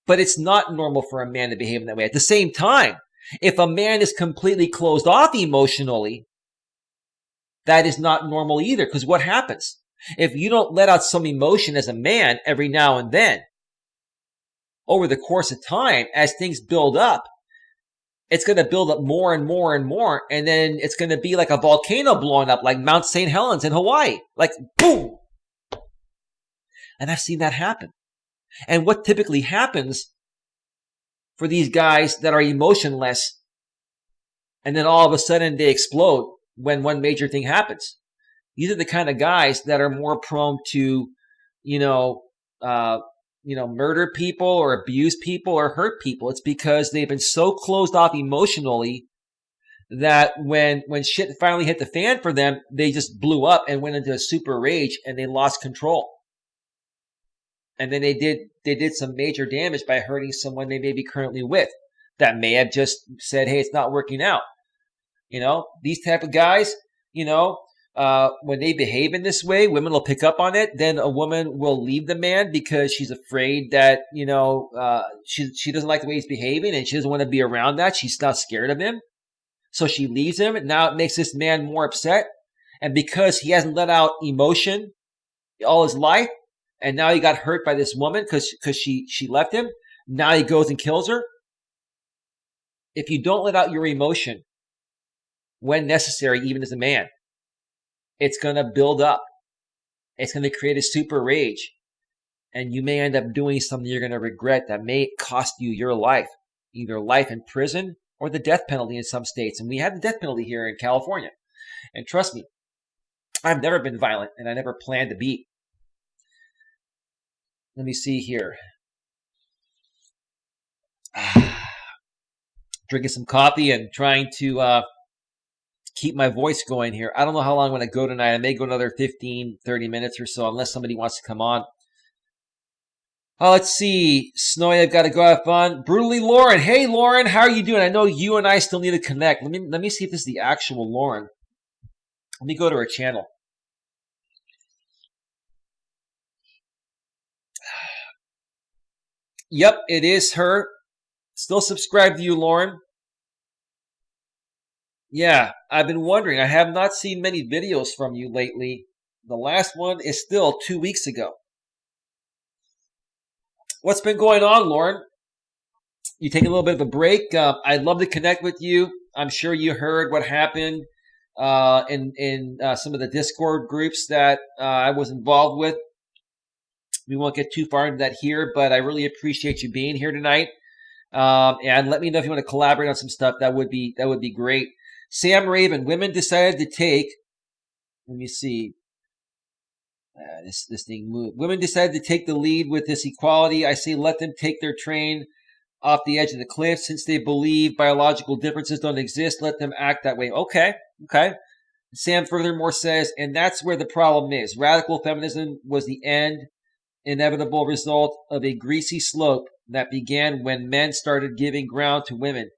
but it's not normal for a man to behave in that way. At the same time, if a man is completely closed off emotionally, that is not normal either. Because what happens? If you don't let out some emotion as a man every now and then, over the course of time, as things build up, it's going to build up more and more and more. And then it's going to be like a volcano blowing up, like Mount St. Helens in Hawaii. Like, boom! And I've seen that happen. And what typically happens for these guys that are emotionless, and then all of a sudden they explode when one major thing happens. These are the kind of guys that are more prone to, murder people or abuse people or hurt people. It's because they've been so closed off emotionally that when shit finally hit the fan for them, they just blew up and went into a super rage and they lost control. And then they did some major damage by hurting someone they may be currently with that may have just said, hey, it's not working out. These type of guys, when they behave in this way, women will pick up on it. Then a woman will leave the man because she's afraid that, she doesn't like the way he's behaving and she doesn't want to be around that. She's not scared of him. So she leaves him. Now it makes this man more upset. And because he hasn't let out emotion all his life, and now he got hurt by this woman because she left him, now he goes and kills her. If you don't let out your emotion when necessary, even as a man, it's going to build up. It's going to create a super rage. And you may end up doing something you're going to regret that may cost you your life, either life in prison or the death penalty in some states. And we have the death penalty here in California. And trust me, I've never been violent and I never planned to be. Let me see here. Drinking some coffee and trying to keep my voice going here. I don't know how long I'm going to go tonight. I may go another 15, 30 minutes or so, unless somebody wants to come on. Let's see. Snowy, I've got to go have fun. Brutally Lauren. Hey, Lauren, how are you doing? I know you and I still need to connect. Let me see if this is the actual Lauren. Let me go to her channel. Yep, it is her. Still subscribed to you, Lauren. Yeah, I've been wondering. I have not seen many videos from you lately. The last one is still 2 weeks ago. What's been going on, Lauren? You taking a little bit of a break? I'd love to connect with you. I'm sure you heard what happened in some of the Discord groups that I was involved with. We won't get too far into that here, but I really appreciate you being here tonight. And let me know if you want to collaborate on some stuff. That would be great. Sam Raven, women decided to take. Let me see. This thing moved. Women decided to take the lead with this equality. I say let them take their train off the edge of the cliff. Since they believe biological differences don't exist, let them act that way. Okay. Sam furthermore says, and that's where the problem is. Radical feminism was the inevitable result of a greasy slope that began when men started giving ground to women.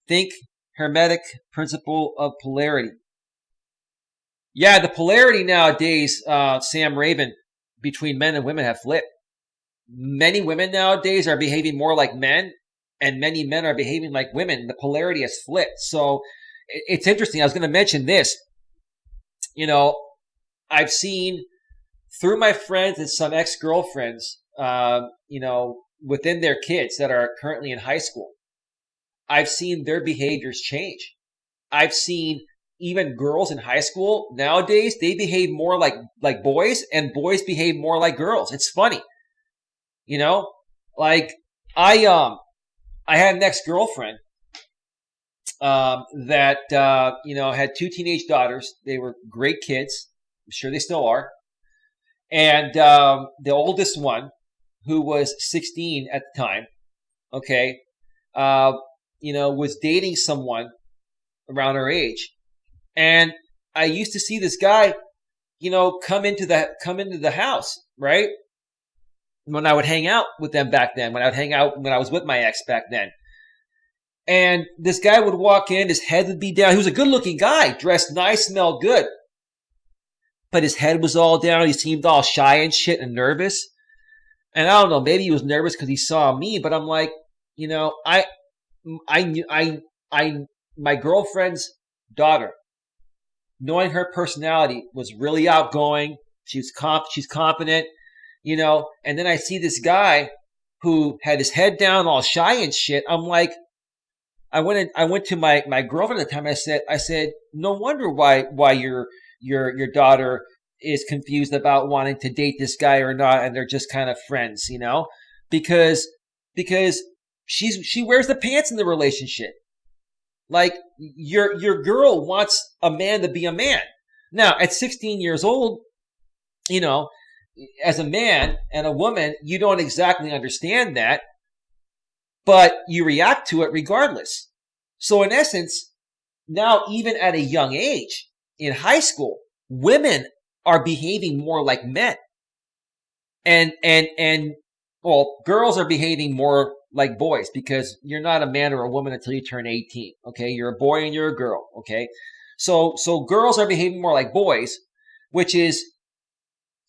Think Hermetic principle of polarity. Yeah, the polarity nowadays, Sam Raven, between men and women have flipped. Many women nowadays are behaving more like men, and many men are behaving like women. The polarity has flipped. So it's interesting. I was going to mention this. I've seen through my friends and some ex-girlfriends, within their kids that are currently in high school, I've seen their behaviors change. I've seen even girls in high school nowadays, they behave more like boys, and boys behave more like girls. It's funny. Like I had an ex-girlfriend that had two teenage daughters. They were great kids. I'm sure they still are. And the oldest one, who was 16 at the time, was dating someone around her age. And I used to see this guy, come into the house, right? When I would hang out with them back then, when I was with my ex back then. And this guy would walk in, his head would be down. He was a good looking guy, dressed nice, smelled good. But his head was all down. He seemed all shy and shit and nervous. And I don't know, maybe he was nervous because he saw me, but I'm like, my girlfriend's daughter, knowing her personality, was really outgoing. She's confident, and then I see this guy who had his head down, all shy and shit. I'm like, I went to my girlfriend at the time. I said, no wonder why your daughter is confused about wanting to date this guy or not, and they're just kind of friends, because she wears the pants in the relationship. Like your girl wants a man to be a man. Now at 16 years old, as a man and a woman, you don't exactly understand that, but you react to it regardless. So in essence, now even at a young age in high school, women are behaving more like men. And girls are behaving more like boys, because you're not a man or a woman until you turn 18. Okay. You're a boy and you're a girl. Okay. So girls are behaving more like boys, which is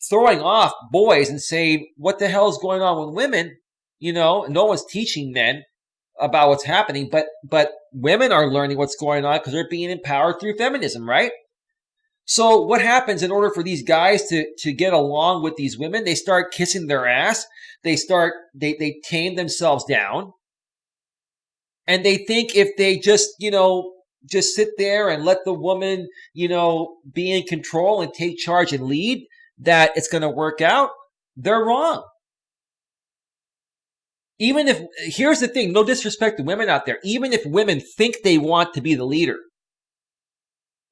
throwing off boys and saying, what the hell is going on with women? No one's teaching men about what's happening, but women are learning what's going on because they're being empowered through feminism, right? So what happens in order for these guys to get along with these women? They start kissing their ass. They tame themselves down. And they think if they just sit there and let the woman, be in control and take charge and lead, that it's going to work out. They're wrong. Even if, here's the thing, no disrespect to women out there. Even if women think they want to be the leader,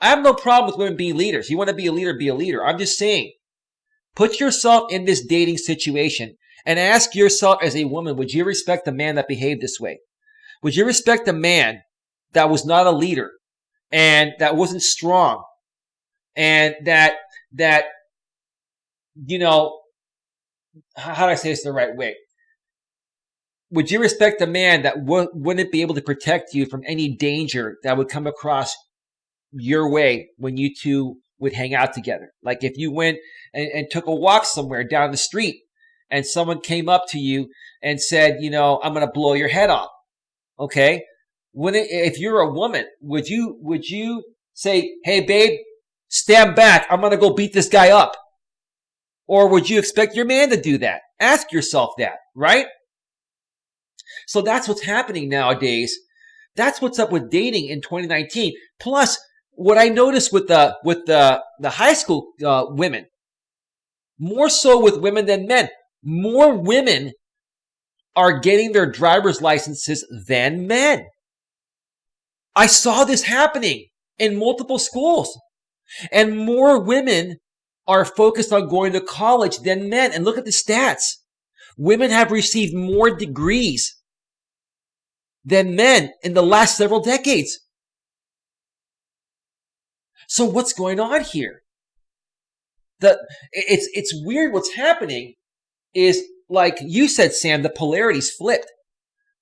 I have no problem with women being leaders. You want to be a leader, be a leader. I'm just saying, put yourself in this dating situation and ask yourself as a woman, would you respect a man that behaved this way? Would you respect a man that was not a leader and that wasn't strong and that how do I say this the right way? Would you respect a man that wouldn't be able to protect you from any danger that would come across your way when you two would hang out together? Like if you went and took a walk somewhere down the street and someone came up to you and said, I'm going to blow your head off. Okay. If you're a woman, would you say, hey babe, stand back. I'm going to go beat this guy up. Or would you expect your man to do that? Ask yourself that, right? So that's what's happening nowadays. That's what's up with dating in 2019. Plus, what I noticed with the high school women, more so with women than men, more women are getting their driver's licenses than men. I saw this happening in multiple schools, and more women are focused on going to college than men. And look at the stats. Women have received more degrees than men in the last several decades. So what's going on here? It's weird what's happening is, like you said, Sam, the polarity's flipped.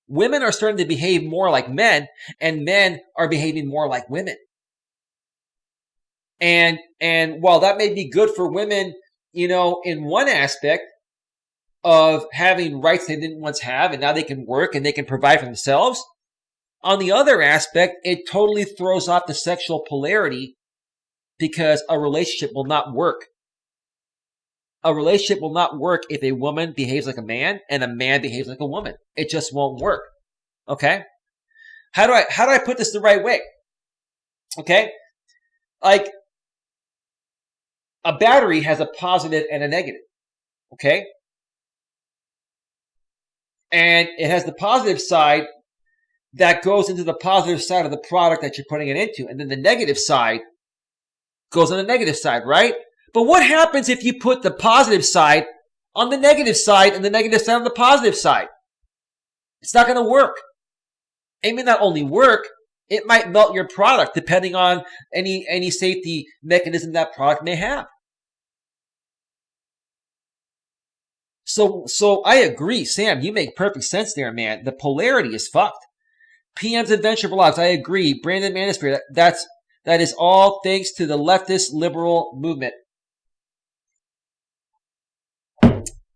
Women are starting to behave more like men, and men are behaving more like women. And while that may be good for women, in one aspect of having rights they didn't once have, and now they can work and they can provide for themselves, on the other aspect, it totally throws off the sexual polarity because a relationship will not work. A relationship will not work if a woman behaves like a man and a man behaves like a woman. It just won't work. Okay? How do I put this the right way? Okay? Like, a battery has a positive and a negative. Okay? And it has the positive side that goes into the positive side of the product that you're putting it into. And then the negative side goes on the negative side, right? But what happens if you put the positive side on the negative side and the negative side on the positive side? It's not going to work. It may not only work, it might melt your product depending on any safety mechanism that product may have. So I agree, Sam, you make perfect sense there, man. The polarity is fucked. PM's Adventure Vlogs, I agree. Brandon Manosphere, that is all thanks to the leftist liberal movement.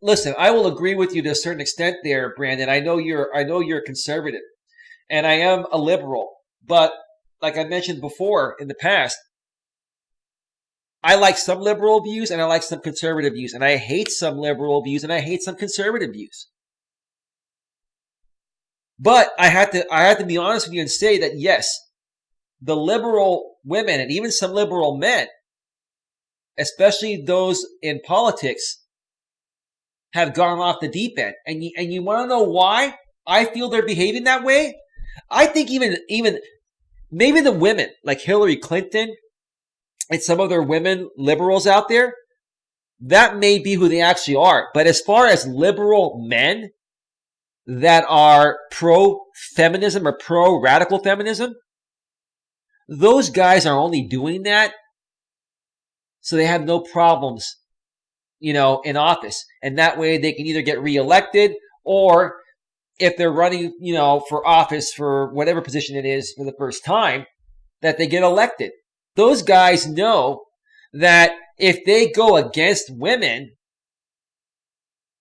Listen, I will agree with you to a certain extent there, Brandon. I know you're conservative, and I am a liberal. But like I mentioned before in the past, I like some liberal views and I like some conservative views, and I hate some liberal views and I hate some conservative views. But I had to be honest with you and say that yes, the liberal women and even some liberal men, especially those in politics, have gone off the deep end. And you want to know why I feel they're behaving that way? I think even maybe the women like Hillary Clinton and some other women liberals out there, that may be who they actually are. But as far as liberal men that are pro-feminism or pro-radical feminism, those guys are only doing that so they have no problems, in office. And that way they can either get reelected, or if they're running, for office for whatever position it is for the first time, that they get elected. those guys know that if they go against women,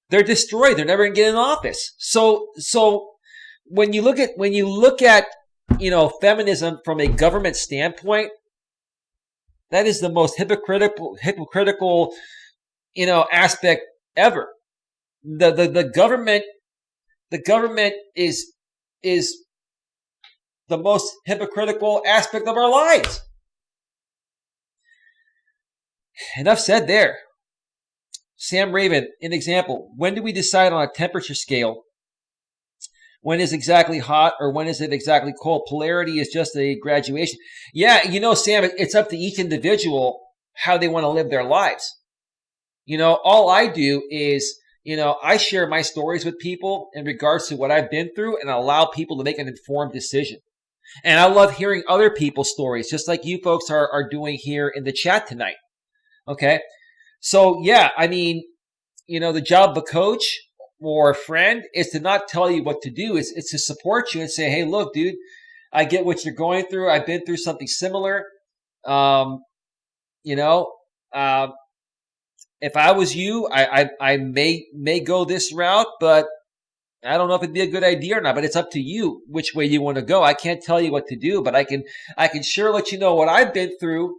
they're destroyed. They're never going to get in office. So when you look at feminism from a government standpoint, that is the most hypocritical aspect ever. The government is the most hypocritical aspect of our lives. Enough said there. Sam Raven, an example. When do we decide on a temperature scale? When is exactly hot or when is it exactly cold? Polarity is just a graduation. Yeah, Sam, it's up to each individual how they want to live their lives. All I do is, I share my stories with people in regards to what I've been through and allow people to make an informed decision. And I love hearing other people's stories, just like you folks are doing here in the chat tonight. Okay? So, yeah, the job of a coach or a friend is to not tell you what to do. It's to support you and say, hey, look, dude, I get what you're going through. I've been through something similar. If I was you, I may go this route, but I don't know if it'd be a good idea or not. But it's up to you which way you want to go. I can't tell you what to do, but I can sure let you know what I've been through.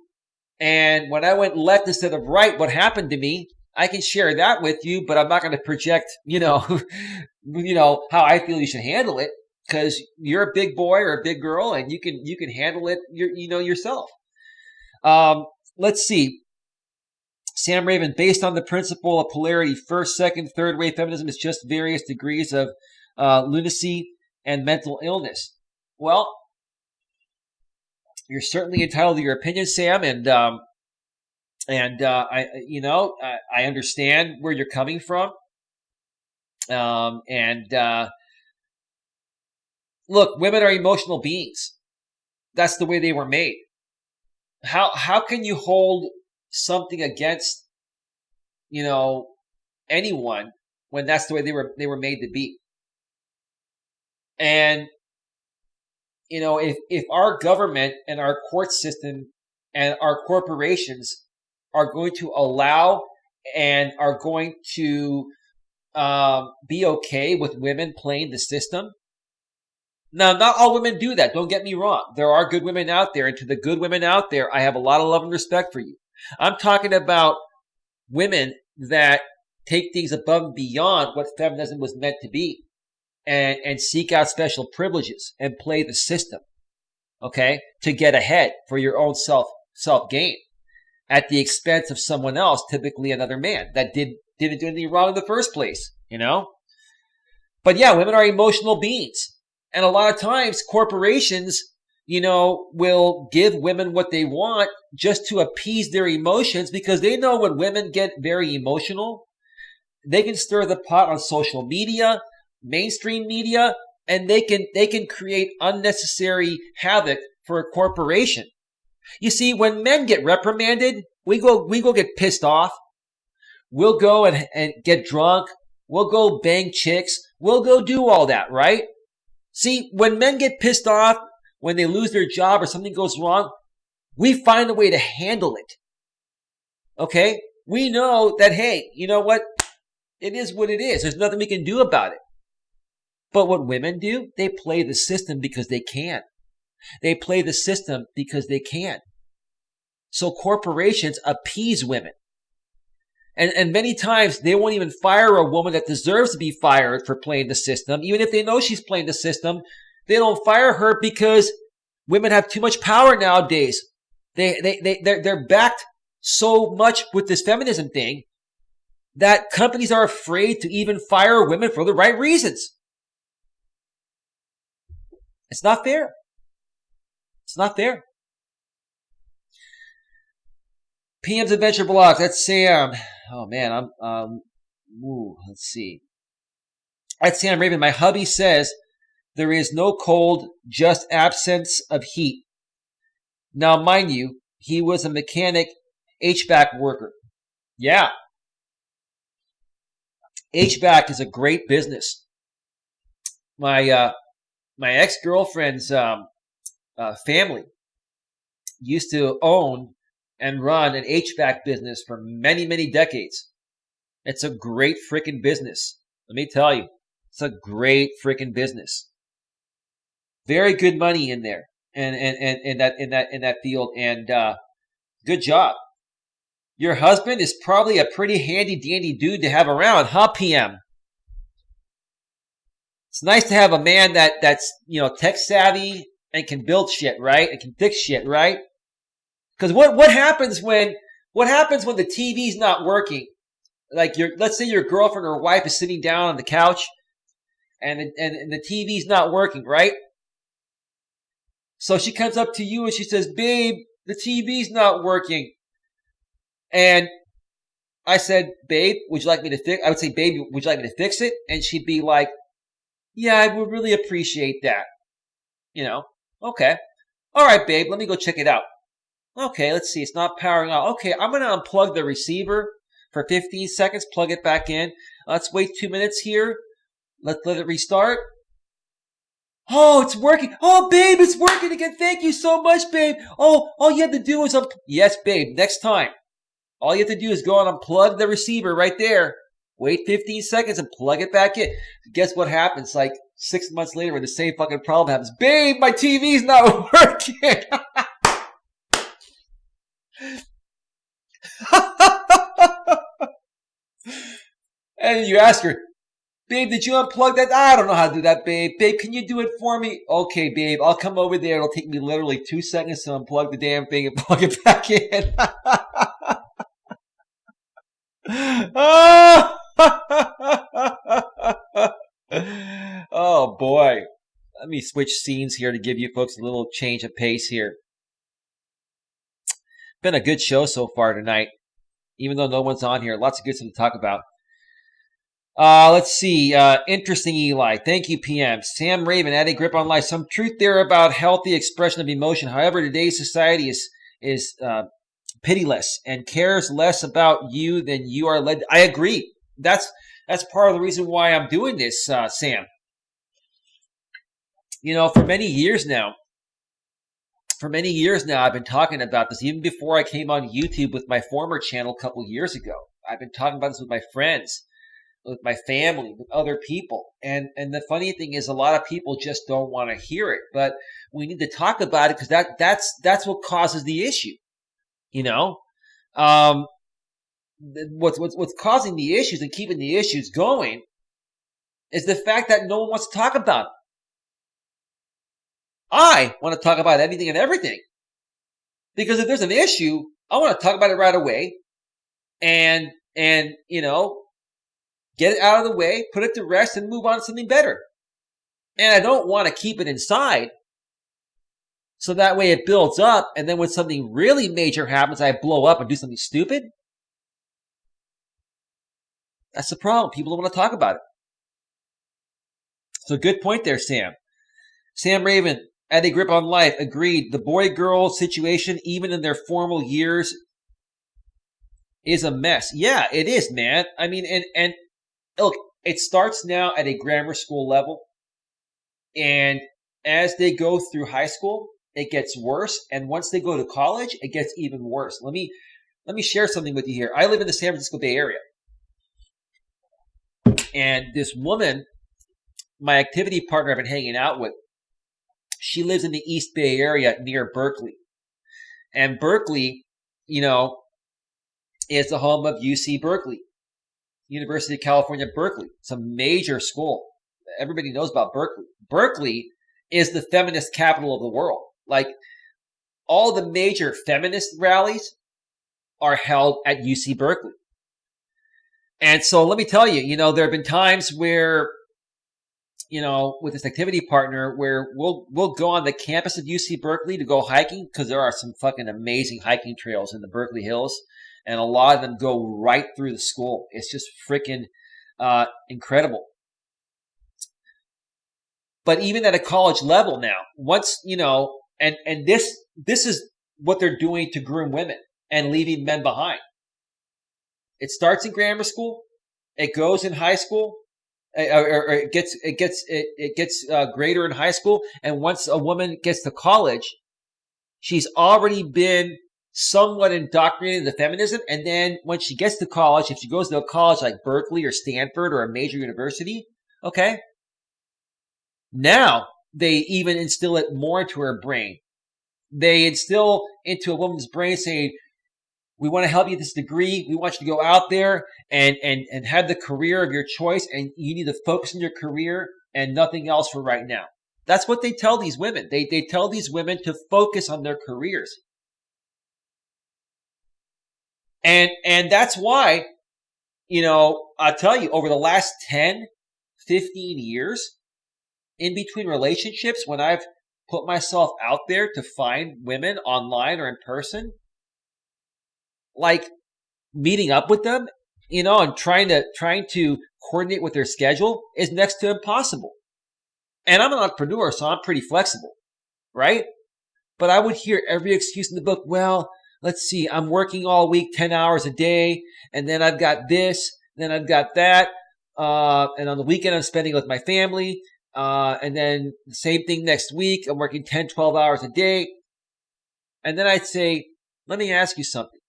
And when I went left instead of right, what happened to me, I can share that with you, but I'm not going to project, how I feel you should handle it, because you're a big boy or a big girl and you can handle it, yourself. Let's see. Sam Raven, based on the principle of polarity, first, second, third wave feminism is just various degrees of lunacy and mental illness. Well, you're certainly entitled to your opinion, Sam, and I understand where you're coming from. Look, women are emotional beings. That's the way they were made. How can you hold something against, anyone when that's the way they were made to be? And if our government and our court system and our corporations are going to allow and are going to be okay with women playing the system. Now, not all women do that. Don't get me wrong. There are good women out there, and to the good women out there, I have a lot of love and respect for you. I'm talking about women that take things above and beyond what feminism was meant to be and seek out special privileges and play the system, okay, to get ahead for your own self-gain at the expense of someone else, typically another man that didn't do anything wrong in the first place, But yeah, women are emotional beings. And a lot of times corporations, will give women what they want just to appease their emotions, because they know when women get very emotional, they can stir the pot on social media, mainstream media, and they can create unnecessary havoc for a corporation. You see, when men get reprimanded, we go get pissed off. We'll go and get drunk. We'll go bang chicks. We'll go do all that, right? See, when men get pissed off, when they lose their job or something goes wrong, we find a way to handle it. Okay? We know that, hey, you know what? It is what it is. There's nothing we can do about it. But what women do, they play the system because they can. They play the system because they can. So corporations appease women. And many times they won't even fire a woman that deserves to be fired for playing the system. Even if they know she's playing the system, they don't fire her because women have too much power nowadays. They're backed so much with this feminism thing that companies are afraid to even fire women for the right reasons. It's not fair. It's not fair. PM's Adventure Blog. That's Sam. Oh man, let's see. That's Sam Raven. My hubby says there is no cold, just absence of heat. Now, mind you, he was a mechanic HVAC worker. Yeah. HVAC is a great business. My ex-girlfriend's family used to own and run an HVAC business for many, many decades. It's a great freaking business. Let me tell you, it's a great freaking business. Very good money in there, and in that field, and good job. Your husband is probably a pretty handy dandy dude to have around, huh, PM? It's nice to have a man that's tech savvy and can build shit, right? And can fix shit, right? Because what happens when the TV's not working? Like let's say your girlfriend or wife is sitting down on the couch, and the TV's not working, right? So she comes up to you and she says, "Babe, the TV's not working." And I said, "Babe, would you like me to fix?" I would say, "Babe, would you like me to fix it?" And she'd be like, "Yeah, I would really appreciate that." Okay. All right, babe, let me go check it out. Okay, let's see. It's not powering out. Okay, I'm going to unplug the receiver for 15 seconds, plug it back in. Let's wait 2 minutes here. Let it restart. Oh, it's working. Oh, babe, it's working again. Thank you so much, babe. Oh, all you have to do is Yes, babe, next time. All you have to do is go and unplug the receiver right there. Wait 15 seconds and plug it back in. Guess what happens? Like 6 months later when the same fucking problem happens. Babe, my TV's not working. And you ask her, "Babe, did you unplug that?" "I don't know how to do that, babe." "Babe, can you do it for me?" "Okay, babe, I'll come over there. It'll take me literally 2 seconds to unplug the damn thing and plug it back in." Oh boy. Let me switch scenes here to give you folks a little change of pace here. Been a good show so far tonight, even though no one's on here. Lots of good stuff to talk about. Let's see. Interesting, Eli. Thank you, PM. Sam Raven, add a grip on life. Some truth there about healthy expression of emotion. However, today's society is pitiless and cares less about you than you are led. I agree. That's part of the reason why I'm doing this, Sam. For many years now, I've been talking about this. Even before I came on YouTube with my former channel a couple years ago, I've been talking about this with my friends, with my family, with other people. And the funny thing is, a lot of people just don't want to hear it. But we need to talk about it because that's what causes the issue. What's causing the issues and keeping the issues going is the fact that no one wants to talk about it. I want to talk about anything and everything, because if there's an issue, I want to talk about it right away, and get it out of the way, put it to rest, and move on to something better. And I don't want to keep it inside, so that way it builds up, and then when something really major happens, I blow up and do something stupid. That's the problem. People don't want to talk about it. So good point there, Sam. Sam Raven, add a grip on life. Agreed. The boy-girl situation, even in their formal years, is a mess. Yeah, it is, man. I mean, and look, it starts now at a grammar school level. And as they go through high school, it gets worse. And once they go to college, it gets even worse. Let me share something with you here. I live in the San Francisco Bay Area. And this woman, my activity partner I've been hanging out with, she lives in the East Bay Area near Berkeley. And Berkeley, is the home of UC Berkeley, University of California, Berkeley. It's a major school. Everybody knows about Berkeley. Berkeley is the feminist capital of the world. Like, all the major feminist rallies are held at UC Berkeley. And so let me tell you, there have been times where, with this activity partner, where we'll go on the campus of UC Berkeley to go hiking, because there are some fucking amazing hiking trails in the Berkeley Hills, and a lot of them go right through the school. It's just freaking incredible. But even at a college level now, once, and this is what they're doing to groom women and leaving men behind. It starts in grammar school, it goes in high school, or it gets greater in high school, and once a woman gets to college, She's already been somewhat indoctrinated into feminism. And then when she gets to college, if she goes to a college like Berkeley or Stanford or a major university, okay, now they even instill it more into her brain. They instill into a woman's brain saying, we want to help you with this degree. We want you to go out there and have the career of your choice, and you need to focus on your career and nothing else for right now. That's what they tell these women. They tell these women to focus on their careers. And that's why, I'll tell you, over the last 10, 15 years, in between relationships, when I've put myself out there to find women online or in person, like meeting up with them, and trying to coordinate with their schedule is next to impossible. And I'm an entrepreneur, so I'm pretty flexible, right? But I would hear every excuse in the book. Well, let's see, I'm working all week, 10 hours a day, and then I've got this, then I've got that, and on the weekend I'm spending with my family, and then the same thing next week, I'm working 10, 12 hours a day. And then I'd say, let me ask you something.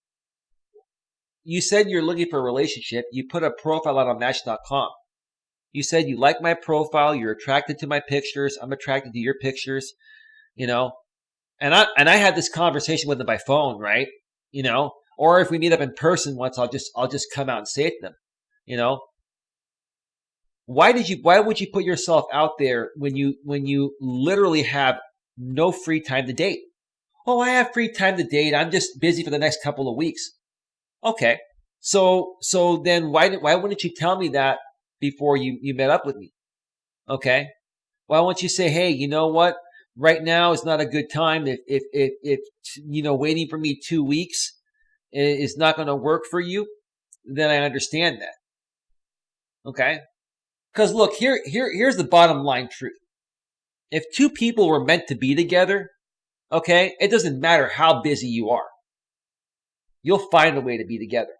You said you're looking for a relationship. You put a profile out on Match.com. You said you like my profile. You're attracted to my pictures. I'm attracted to your pictures, And I had this conversation with them by phone, right? Or if we meet up in person once, I'll just come out and say it to them, Why would you put yourself out there when you literally have no free time to date? Oh, I have free time to date. I'm just busy for the next couple of weeks. Okay. So then why wouldn't you tell me that before you met up with me? Okay. Why won't you say, hey, you know what? Right now is not a good time. If waiting for me 2 weeks is not going to work for you, then I understand that. Okay. Because look, here's the bottom line truth. If two people were meant to be together, okay, it doesn't matter how busy you are. You'll find a way to be together.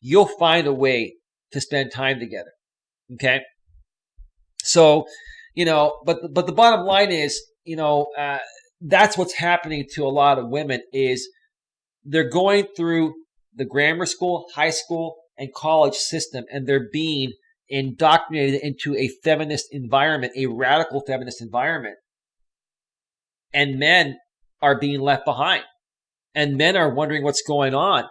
You'll find a way to spend time together. Okay. So, but the bottom line is, that's what's happening to a lot of women is they're going through the grammar school, high school, and college system, and they're being indoctrinated into a feminist environment, a radical feminist environment. And men are being left behind. And men are wondering what's going on.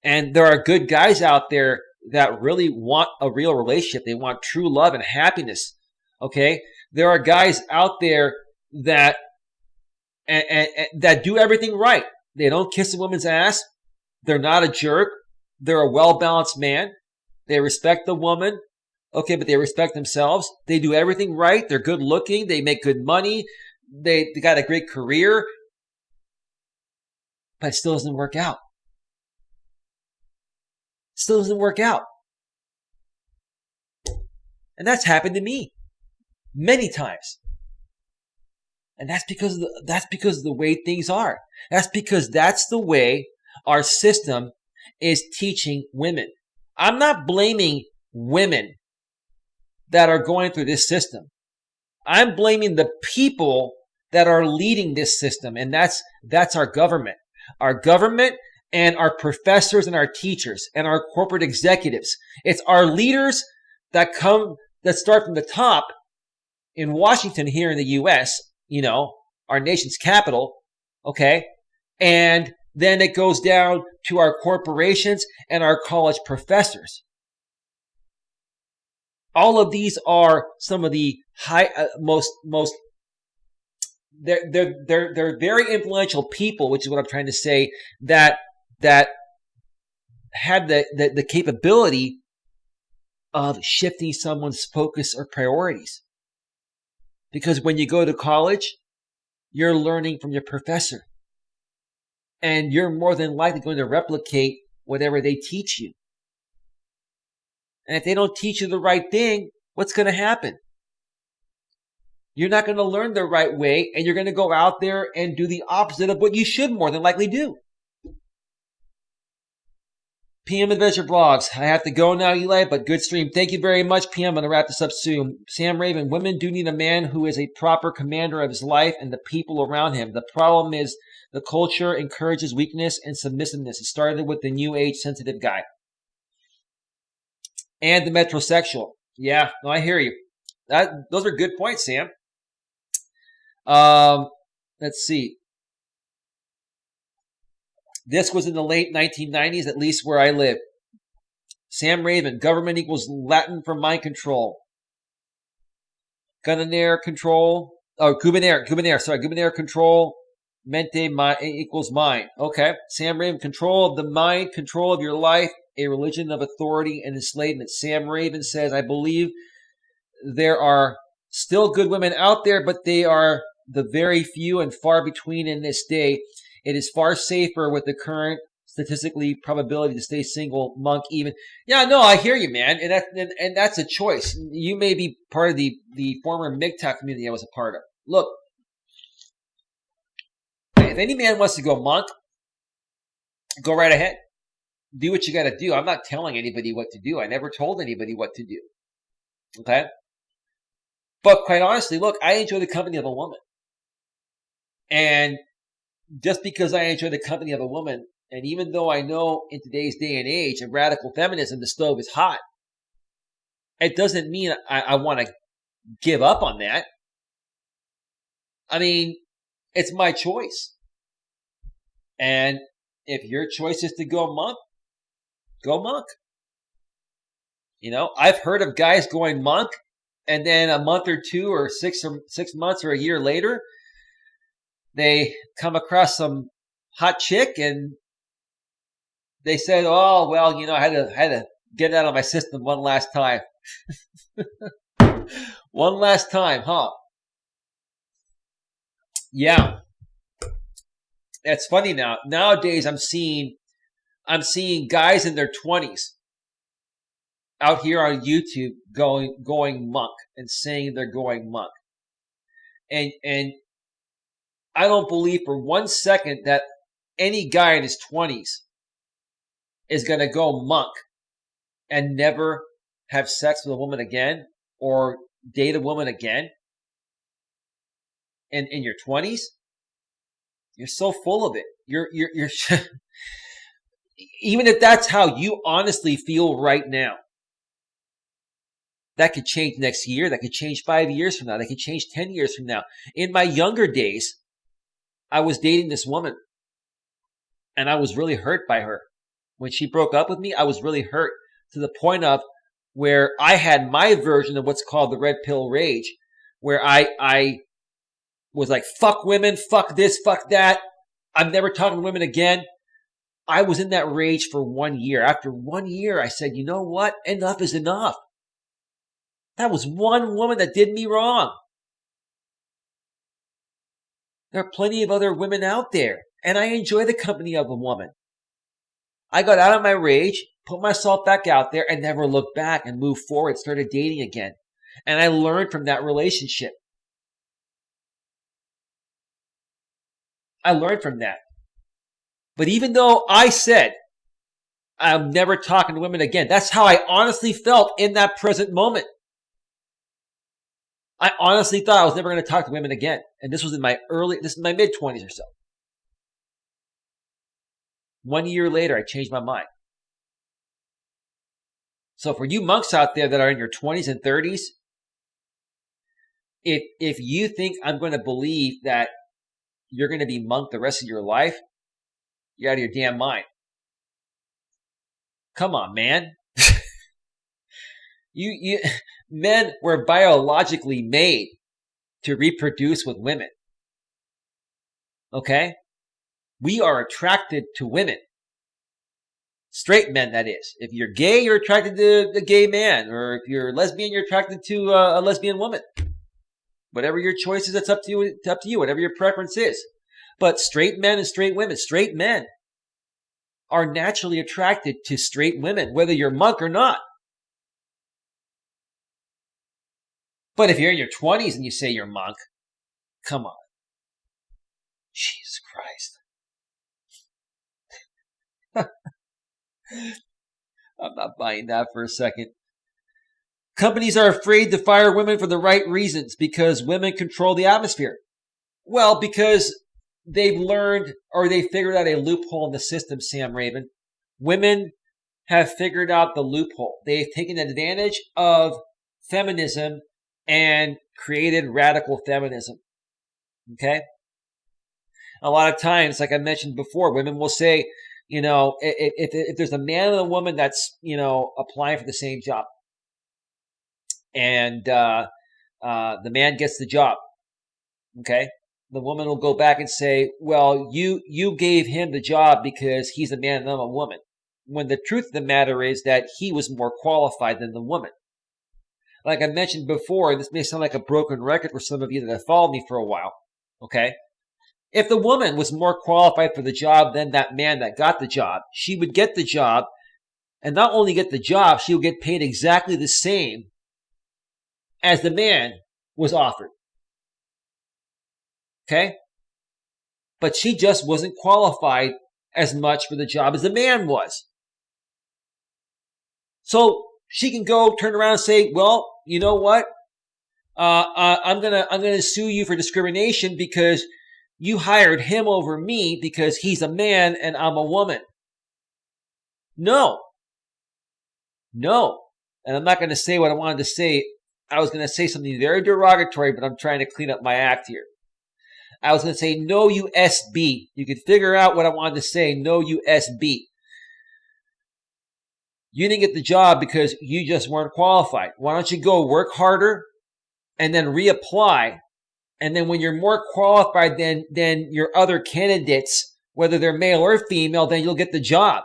And there are good guys out there that really want a real relationship. They want true love and happiness. Okay? There are guys out there that that do everything right. They don't kiss a woman's ass. They're not a jerk. They're a well-balanced man. They respect the woman. Okay, but they respect themselves. They do everything right. They're good looking. They make good money. They got a great career. But it still doesn't work out. Still doesn't work out. And that's happened to me many times. And that's because of the way things are. That's because that's the way our system is teaching women. I'm not blaming women that are going through this system. I'm blaming the people that are leading this system, and that's our government. Our government and our professors and our teachers and our corporate executives. It's our leaders that start from the top in Washington here in the U.S., our nation's capital, okay? And then it goes down to our corporations and our college professors. All of these are some of the they're very influential people, which is what I'm trying to say, that have the capability of shifting someone's focus or priorities. Because when you go to college, you're learning from your professor. And you're more than likely going to replicate whatever they teach you. And if they don't teach you the right thing, what's going to happen? You're not going to learn the right way, and you're going to go out there and do the opposite of what you should more than likely do. PM Adventure Blogs. I have to go now, Eli, but good stream. Thank you very much, PM. I'm going to wrap this up soon. Sam Raven, women do need a man who is a proper commander of his life and the people around him. The problem is the culture encourages weakness and submissiveness. It started with the new age sensitive guy. And the metrosexual. Yeah, no, I hear you. Those are good points, Sam. Let's see. This was in the late 1990s, at least where I live. Sam Raven, government equals Latin for mind control. Gubernator control. Oh, gubernator control. Mente equals mind. Okay. Sam Raven, control of the mind, control of your life, a religion of authority and enslavement. Sam Raven says, I believe there are still good women out there, but they are the very few and far between in this day. It is far safer with the current statistically probability to stay single, monk even. Yeah, no, I hear you, man. And that's a choice. You may be part of the former MGTOW community I was a part of. Look, if any man wants to go monk, go right ahead. Do what you got to do. I'm not telling anybody what to do. I never told anybody what to do. Okay? But quite honestly, look, I enjoy the company of a woman. And just because I enjoy the company of a woman, and even though I know in today's day and age of radical feminism, the stove is hot, it doesn't mean I want to give up on that. I mean, it's my choice. And if your choice is to go monk, go monk. You know, I've heard of guys going monk, and then a month or two or 6 months or a year later, they come across some hot chick and they said, oh, well, you know, I had to get it out of my system one last time. One last time, huh? Yeah. That's funny now. Nowadays I'm seeing guys in their 20s out here on YouTube going monk and saying they're going monk. And I don't believe for 1 second that any guy in his 20s is going to go monk and never have sex with a woman again or date a woman again. And in your 20s, you're so full of it. You're even if that's how you honestly feel right now, that could change next year. That could change 5 years from now. That could change 10 years from now. In my younger days, I was dating this woman and I was really hurt by her. When she broke up with me, I was really hurt to the point of where I had my version of what's called the red pill rage, where I was like, fuck women, fuck this, fuck that. I'm never talking to women again. I was in that rage for 1 year. After 1 year, I said, you know what? Enough is enough. That was one woman that did me wrong. There are plenty of other women out there, and I enjoy the company of a woman. I got out of my rage, put myself back out there, and never looked back and moved forward, started dating again. And I learned from that relationship. I learned from that. But even though I said, I'm never talking to women again, that's how I honestly felt in that present moment. I honestly thought I was never going to talk to women again. And this was in my mid-20s or so. 1 year later, I changed my mind. So for you monks out there that are in your 20s and 30s, if you think I'm going to believe that you're going to be monk the rest of your life, you're out of your damn mind. Come on, man. Men were biologically made to reproduce with women. Okay? We are attracted to women. Straight men, that is. If you're gay, you're attracted to a gay man. Or if you're lesbian, you're attracted to a lesbian woman. Whatever your choice is, it's up to you. It's up to you, whatever your preference is. But straight men and straight women, straight men are naturally attracted to straight women, whether you're monk or not. But if you're in your 20s and you say you're monk, come on. Jesus Christ. I'm not buying that for a second. Companies are afraid to fire women for the right reasons because women control the atmosphere. Well, because they've learned or they figured out a loophole in the system, Sam Raven. Women have figured out the loophole. They've taken advantage of feminism and created radical feminism. Okay? A lot of times, like I mentioned before, women will say, if there's a man and a woman that's, applying for the same job, and the man gets the job, okay? The woman will go back and say, well, you gave him the job because he's a man and I'm a woman. When the truth of the matter is that he was more qualified than the woman. Like I mentioned before, and this may sound like a broken record for some of you that have followed me for a while, okay? If the woman was more qualified for the job than that man that got the job, she would get the job, and not only get the job, she would get paid exactly the same as the man was offered. Okay? But she just wasn't qualified as much for the job as the man was. So she can go turn around and say, well, you know what? I'm gonna sue you for discrimination because you hired him over me because he's a man and I'm a woman. No. And I'm not going to say what I wanted to say. I was going to say something very derogatory, but I'm trying to clean up my act here. I was going to say, no, you SB. You could figure out what I wanted to say. No, you SB. You didn't get the job because you just weren't qualified. Why don't you go work harder and then reapply? And then when you're more qualified than your other candidates, whether they're male or female, then you'll get the job.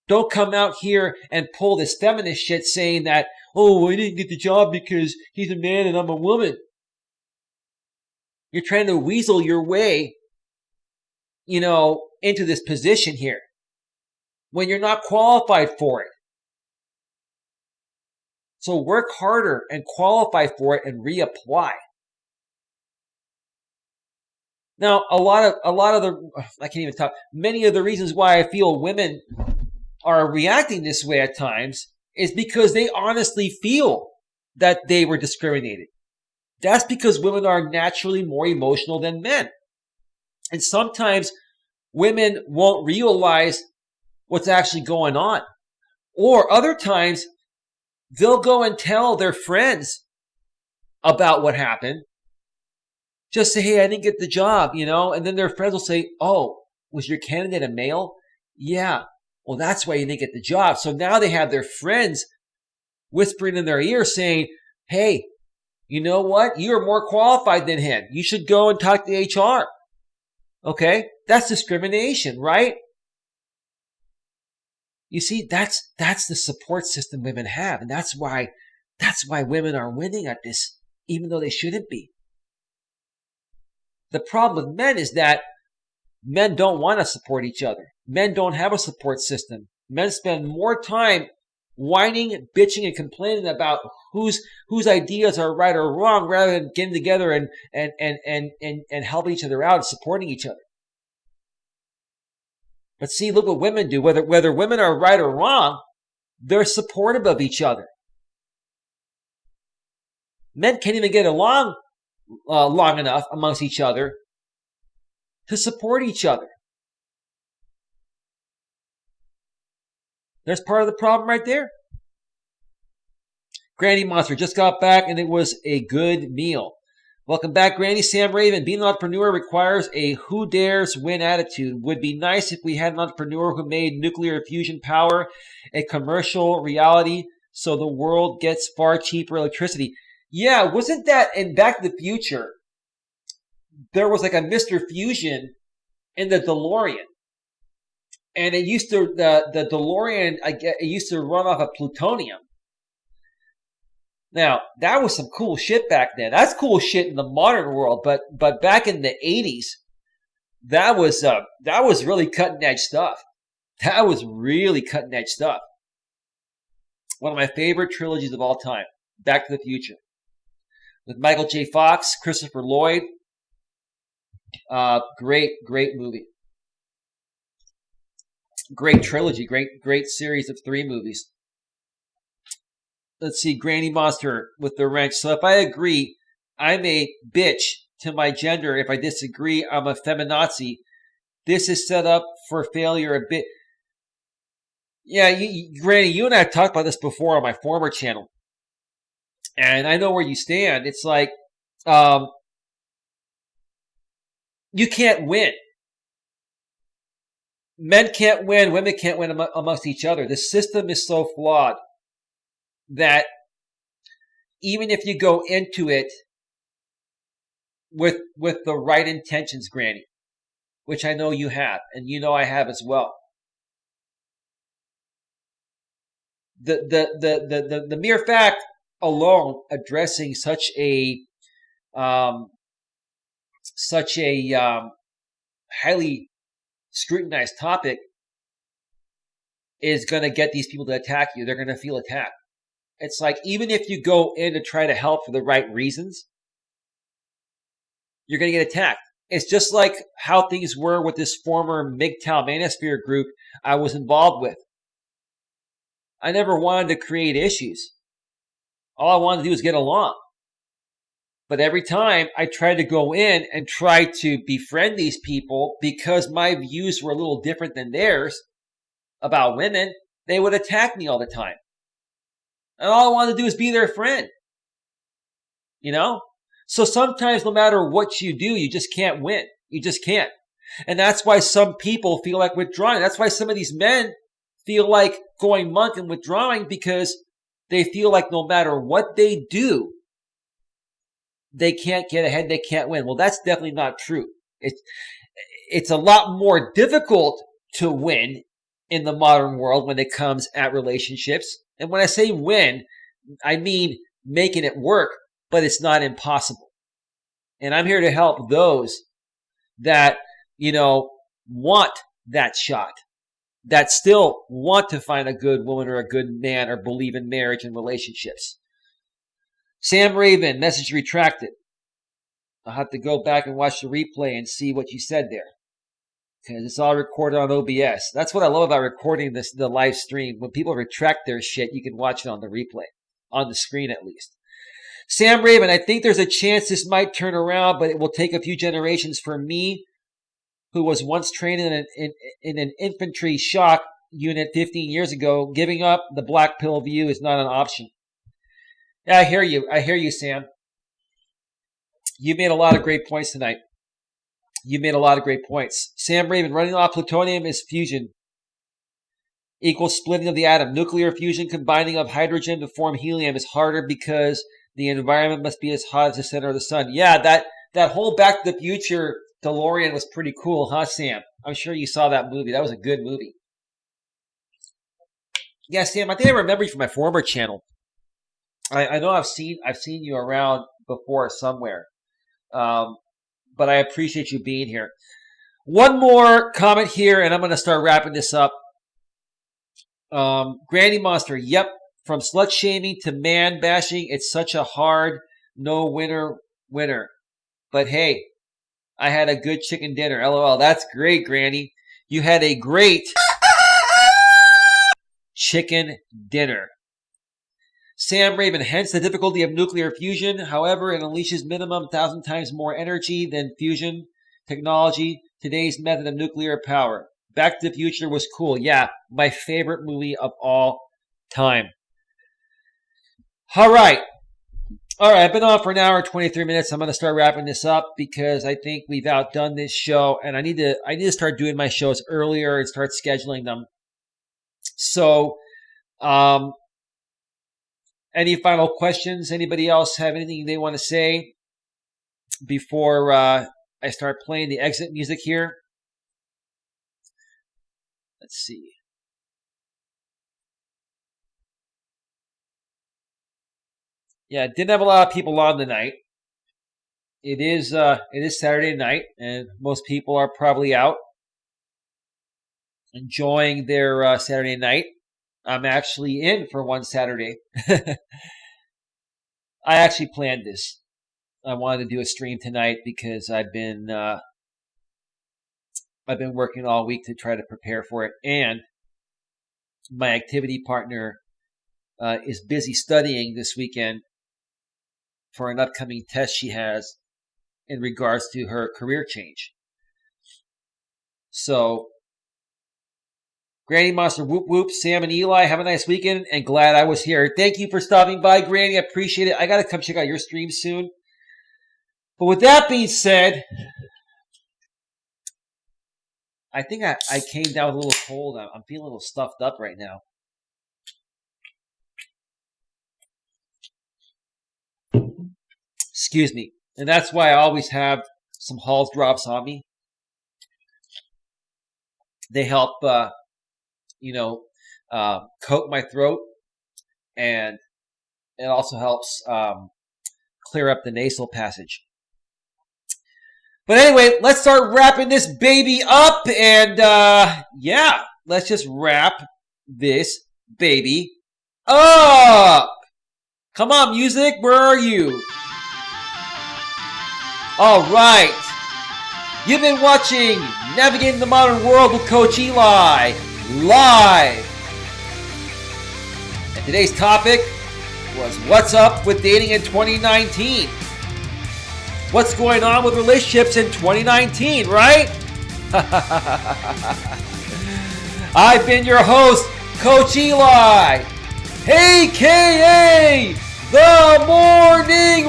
Don't come out here and pull this feminist shit saying that, oh, I didn't get the job because he's a man and I'm a woman. You're trying to weasel your way, into this position here when you're not qualified for it. So work harder and qualify for it and reapply. Now, many of the reasons why I feel women are reacting this way at times is because they honestly feel that they were discriminated. That's because women are naturally more emotional than men. And sometimes women won't realize what's actually going on. Or other times, they'll go and tell their friends about what happened. Just say, hey, I didn't get the job, and then their friends will say, oh, was your candidate a male? Yeah. Well, that's why you didn't get the job. So now they have their friends whispering in their ear saying, hey, you know what? You're more qualified than him. You should go and talk to HR. Okay? That's discrimination, right? You see, that's the support system women have. And that's why women are winning at this, even though they shouldn't be. The problem with men is that men don't want to support each other. Men don't have a support system. Men spend more time whining, bitching, and complaining about whose ideas are right or wrong rather than getting together and helping each other out and supporting each other. But see, look what women do. Whether women are right or wrong, they're supportive of each other. Men can't even get along long enough amongst each other to support each other. There's part of the problem right there. Granny Monster just got back and it was a good meal. Welcome back, Granny. Sam Raven. Being an entrepreneur requires a who dares win attitude. Would be nice if we had an entrepreneur who made nuclear fusion power a commercial reality so the world gets far cheaper electricity. Yeah, wasn't that in Back to the Future? There was like a Mr. Fusion in the DeLorean. And it used to, the DeLorean, it used to run off of plutonium. Now, that was some cool shit back then. That's cool shit in the modern world, but back in the 80s, that was really cutting edge stuff. That was really cutting edge stuff. One of my favorite trilogies of all time, Back to the Future. With Michael J. Fox, Christopher Lloyd. Great movie. Great trilogy, great series of 3 movies. Let's see, Granny Monster with the wrench. So if I agree, I'm a bitch to my gender. If I disagree, I'm a feminazi. This is set up for failure a bit. Yeah, Granny, you and I have talked about this before on my former channel. And I know where you stand. It's like, you can't win. Men can't win, women can't win amongst each other. The system is so flawed that even if you go into it with the right intentions, Granny, which I know you have, and you know I have as well, the mere fact alone addressing such a highly scrutinized topic is going to get these people to attack you. They're going to feel attacked. It's like, even if you go in to try to help for the right reasons, you're going to get attacked. It's just like how things were with this former MGTOW manosphere group I was involved with. I never wanted to create issues. All I wanted to do was get along. But every time I tried to go in and try to befriend these people because my views were a little different than theirs about women, they would attack me all the time. And all I wanted to do is be their friend. You know? So sometimes no matter what you do, you just can't win. You just can't. And that's why some people feel like withdrawing. That's why some of these men feel like going monk and withdrawing, because they feel like no matter what they do, they can't get ahead, they can't win. Well, that's definitely not true. It's a lot more difficult to win in the modern world when it comes at relationships. And when I say win, I mean making it work, but it's not impossible. And I'm here to help those that, want that shot, that still want to find a good woman or a good man or believe in marriage and relationships. Sam Raven, message retracted. I'll have to go back and watch the replay and see what you said there, because it's all recorded on OBS. That's what I love about recording the live stream. When people retract their shit, you can watch it on the replay, on the screen at least. Sam Raven, I think there's a chance this might turn around, but it will take a few generations. For me, who was once trained in an infantry shock unit 15 years ago, giving up the black pill view is not an option. Yeah, I hear you, Sam. You made a lot of great points tonight. You made a lot of great points. Sam Raven, running off plutonium is fusion. Equals splitting of the atom. Nuclear fusion, combining of hydrogen to form helium, is harder because the environment must be as hot as the center of the sun. Yeah, that whole Back to the Future DeLorean was pretty cool, huh, Sam? I'm sure you saw that movie. That was a good movie. Yeah, Sam, I think I remember you from my former channel. I know I've seen you around before somewhere, but I appreciate you being here. One more comment here, and I'm going to start wrapping this up. Granny Monster, yep, from slut shaming to man bashing, it's such a hard no winner. But hey, I had a good chicken dinner. LOL. That's great, Granny. You had a great chicken dinner. Sam Raven, hence the difficulty of nuclear fusion. However, it unleashes minimum 1,000 times more energy than fusion technology, today's method of nuclear power. Back to the Future was cool. Yeah, my favorite movie of all time. All right, I've been on for an hour and 23 minutes. I'm going to start wrapping this up because I think we've outdone this show, and I need to start doing my shows earlier and start scheduling them. So, any final questions? Anybody else have anything they want to say before I start playing the exit music here? Let's see. Yeah, didn't have a lot of people on tonight. It is Saturday night, and most people are probably out enjoying their Saturday night. I'm actually in for one Saturday. I actually planned this. I wanted to do a stream tonight because I've been I've been working all week to try to prepare for it. And my activity partner is busy studying this weekend for an upcoming test she has in regards to her career change. So, Granny Monster, whoop whoop, Sam and Eli, have a nice weekend, and glad I was here. Thank you for stopping by, Granny. I appreciate it. I got to come check out your stream soon. But with that being said, I think I came down with a little cold. I'm feeling a little stuffed up right now. Excuse me. And that's why I always have some Hall's drops on me. They help, coat my throat, and it also helps clear up the nasal passage. But anyway, let's start wrapping this baby up, and let's just wrap this baby up. Come on, music, where are you? All right. You've been watching Navigating the Modern World with Coach Eli live. And today's topic was what's up with dating in 2019? What's going on with relationships in 2019, right? I've been your host, Coach Eli, a.k.a. The Morning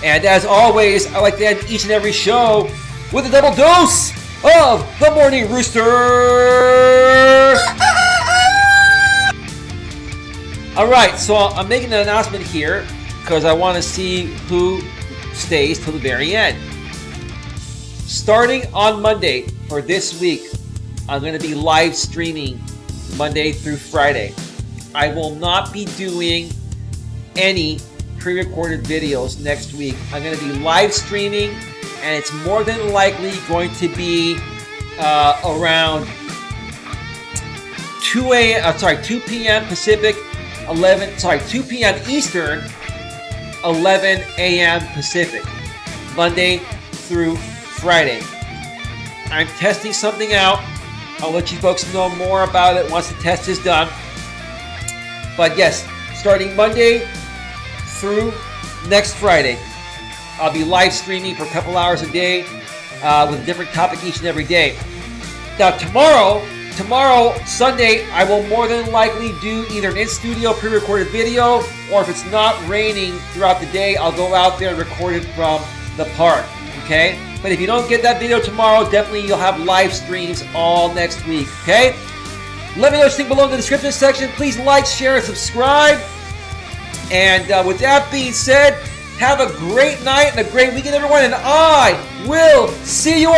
And as always, I like to end each and every show with a double dose of the Morning Rooster. All right, so I'm making an announcement here because I want to see who stays till the very end. Starting on Monday for this week, I'm going to be live streaming Monday through Friday. I will not be doing any pre-recorded videos next week. I'm going to be live streaming, and it's more than likely going to be around 2 p.m. Pacific, 2 p.m. Eastern, 11 a.m. Pacific, Monday through Friday. I'm testing something out. I'll let you folks know more about it once the test is done. But yes, starting Monday through next Friday, I'll be live streaming for a couple hours a day with a different topic each and every day. Now tomorrow, Sunday, I will more than likely do either an in-studio pre-recorded video, or if it's not raining throughout the day, I'll go out there and record it from the park, okay? But if you don't get that video tomorrow, definitely you'll have live streams all next week, okay? Let me know what you think below in the description section. Please like, share, and subscribe. And with that being said, have a great night and a great weekend, everyone. And I will see you all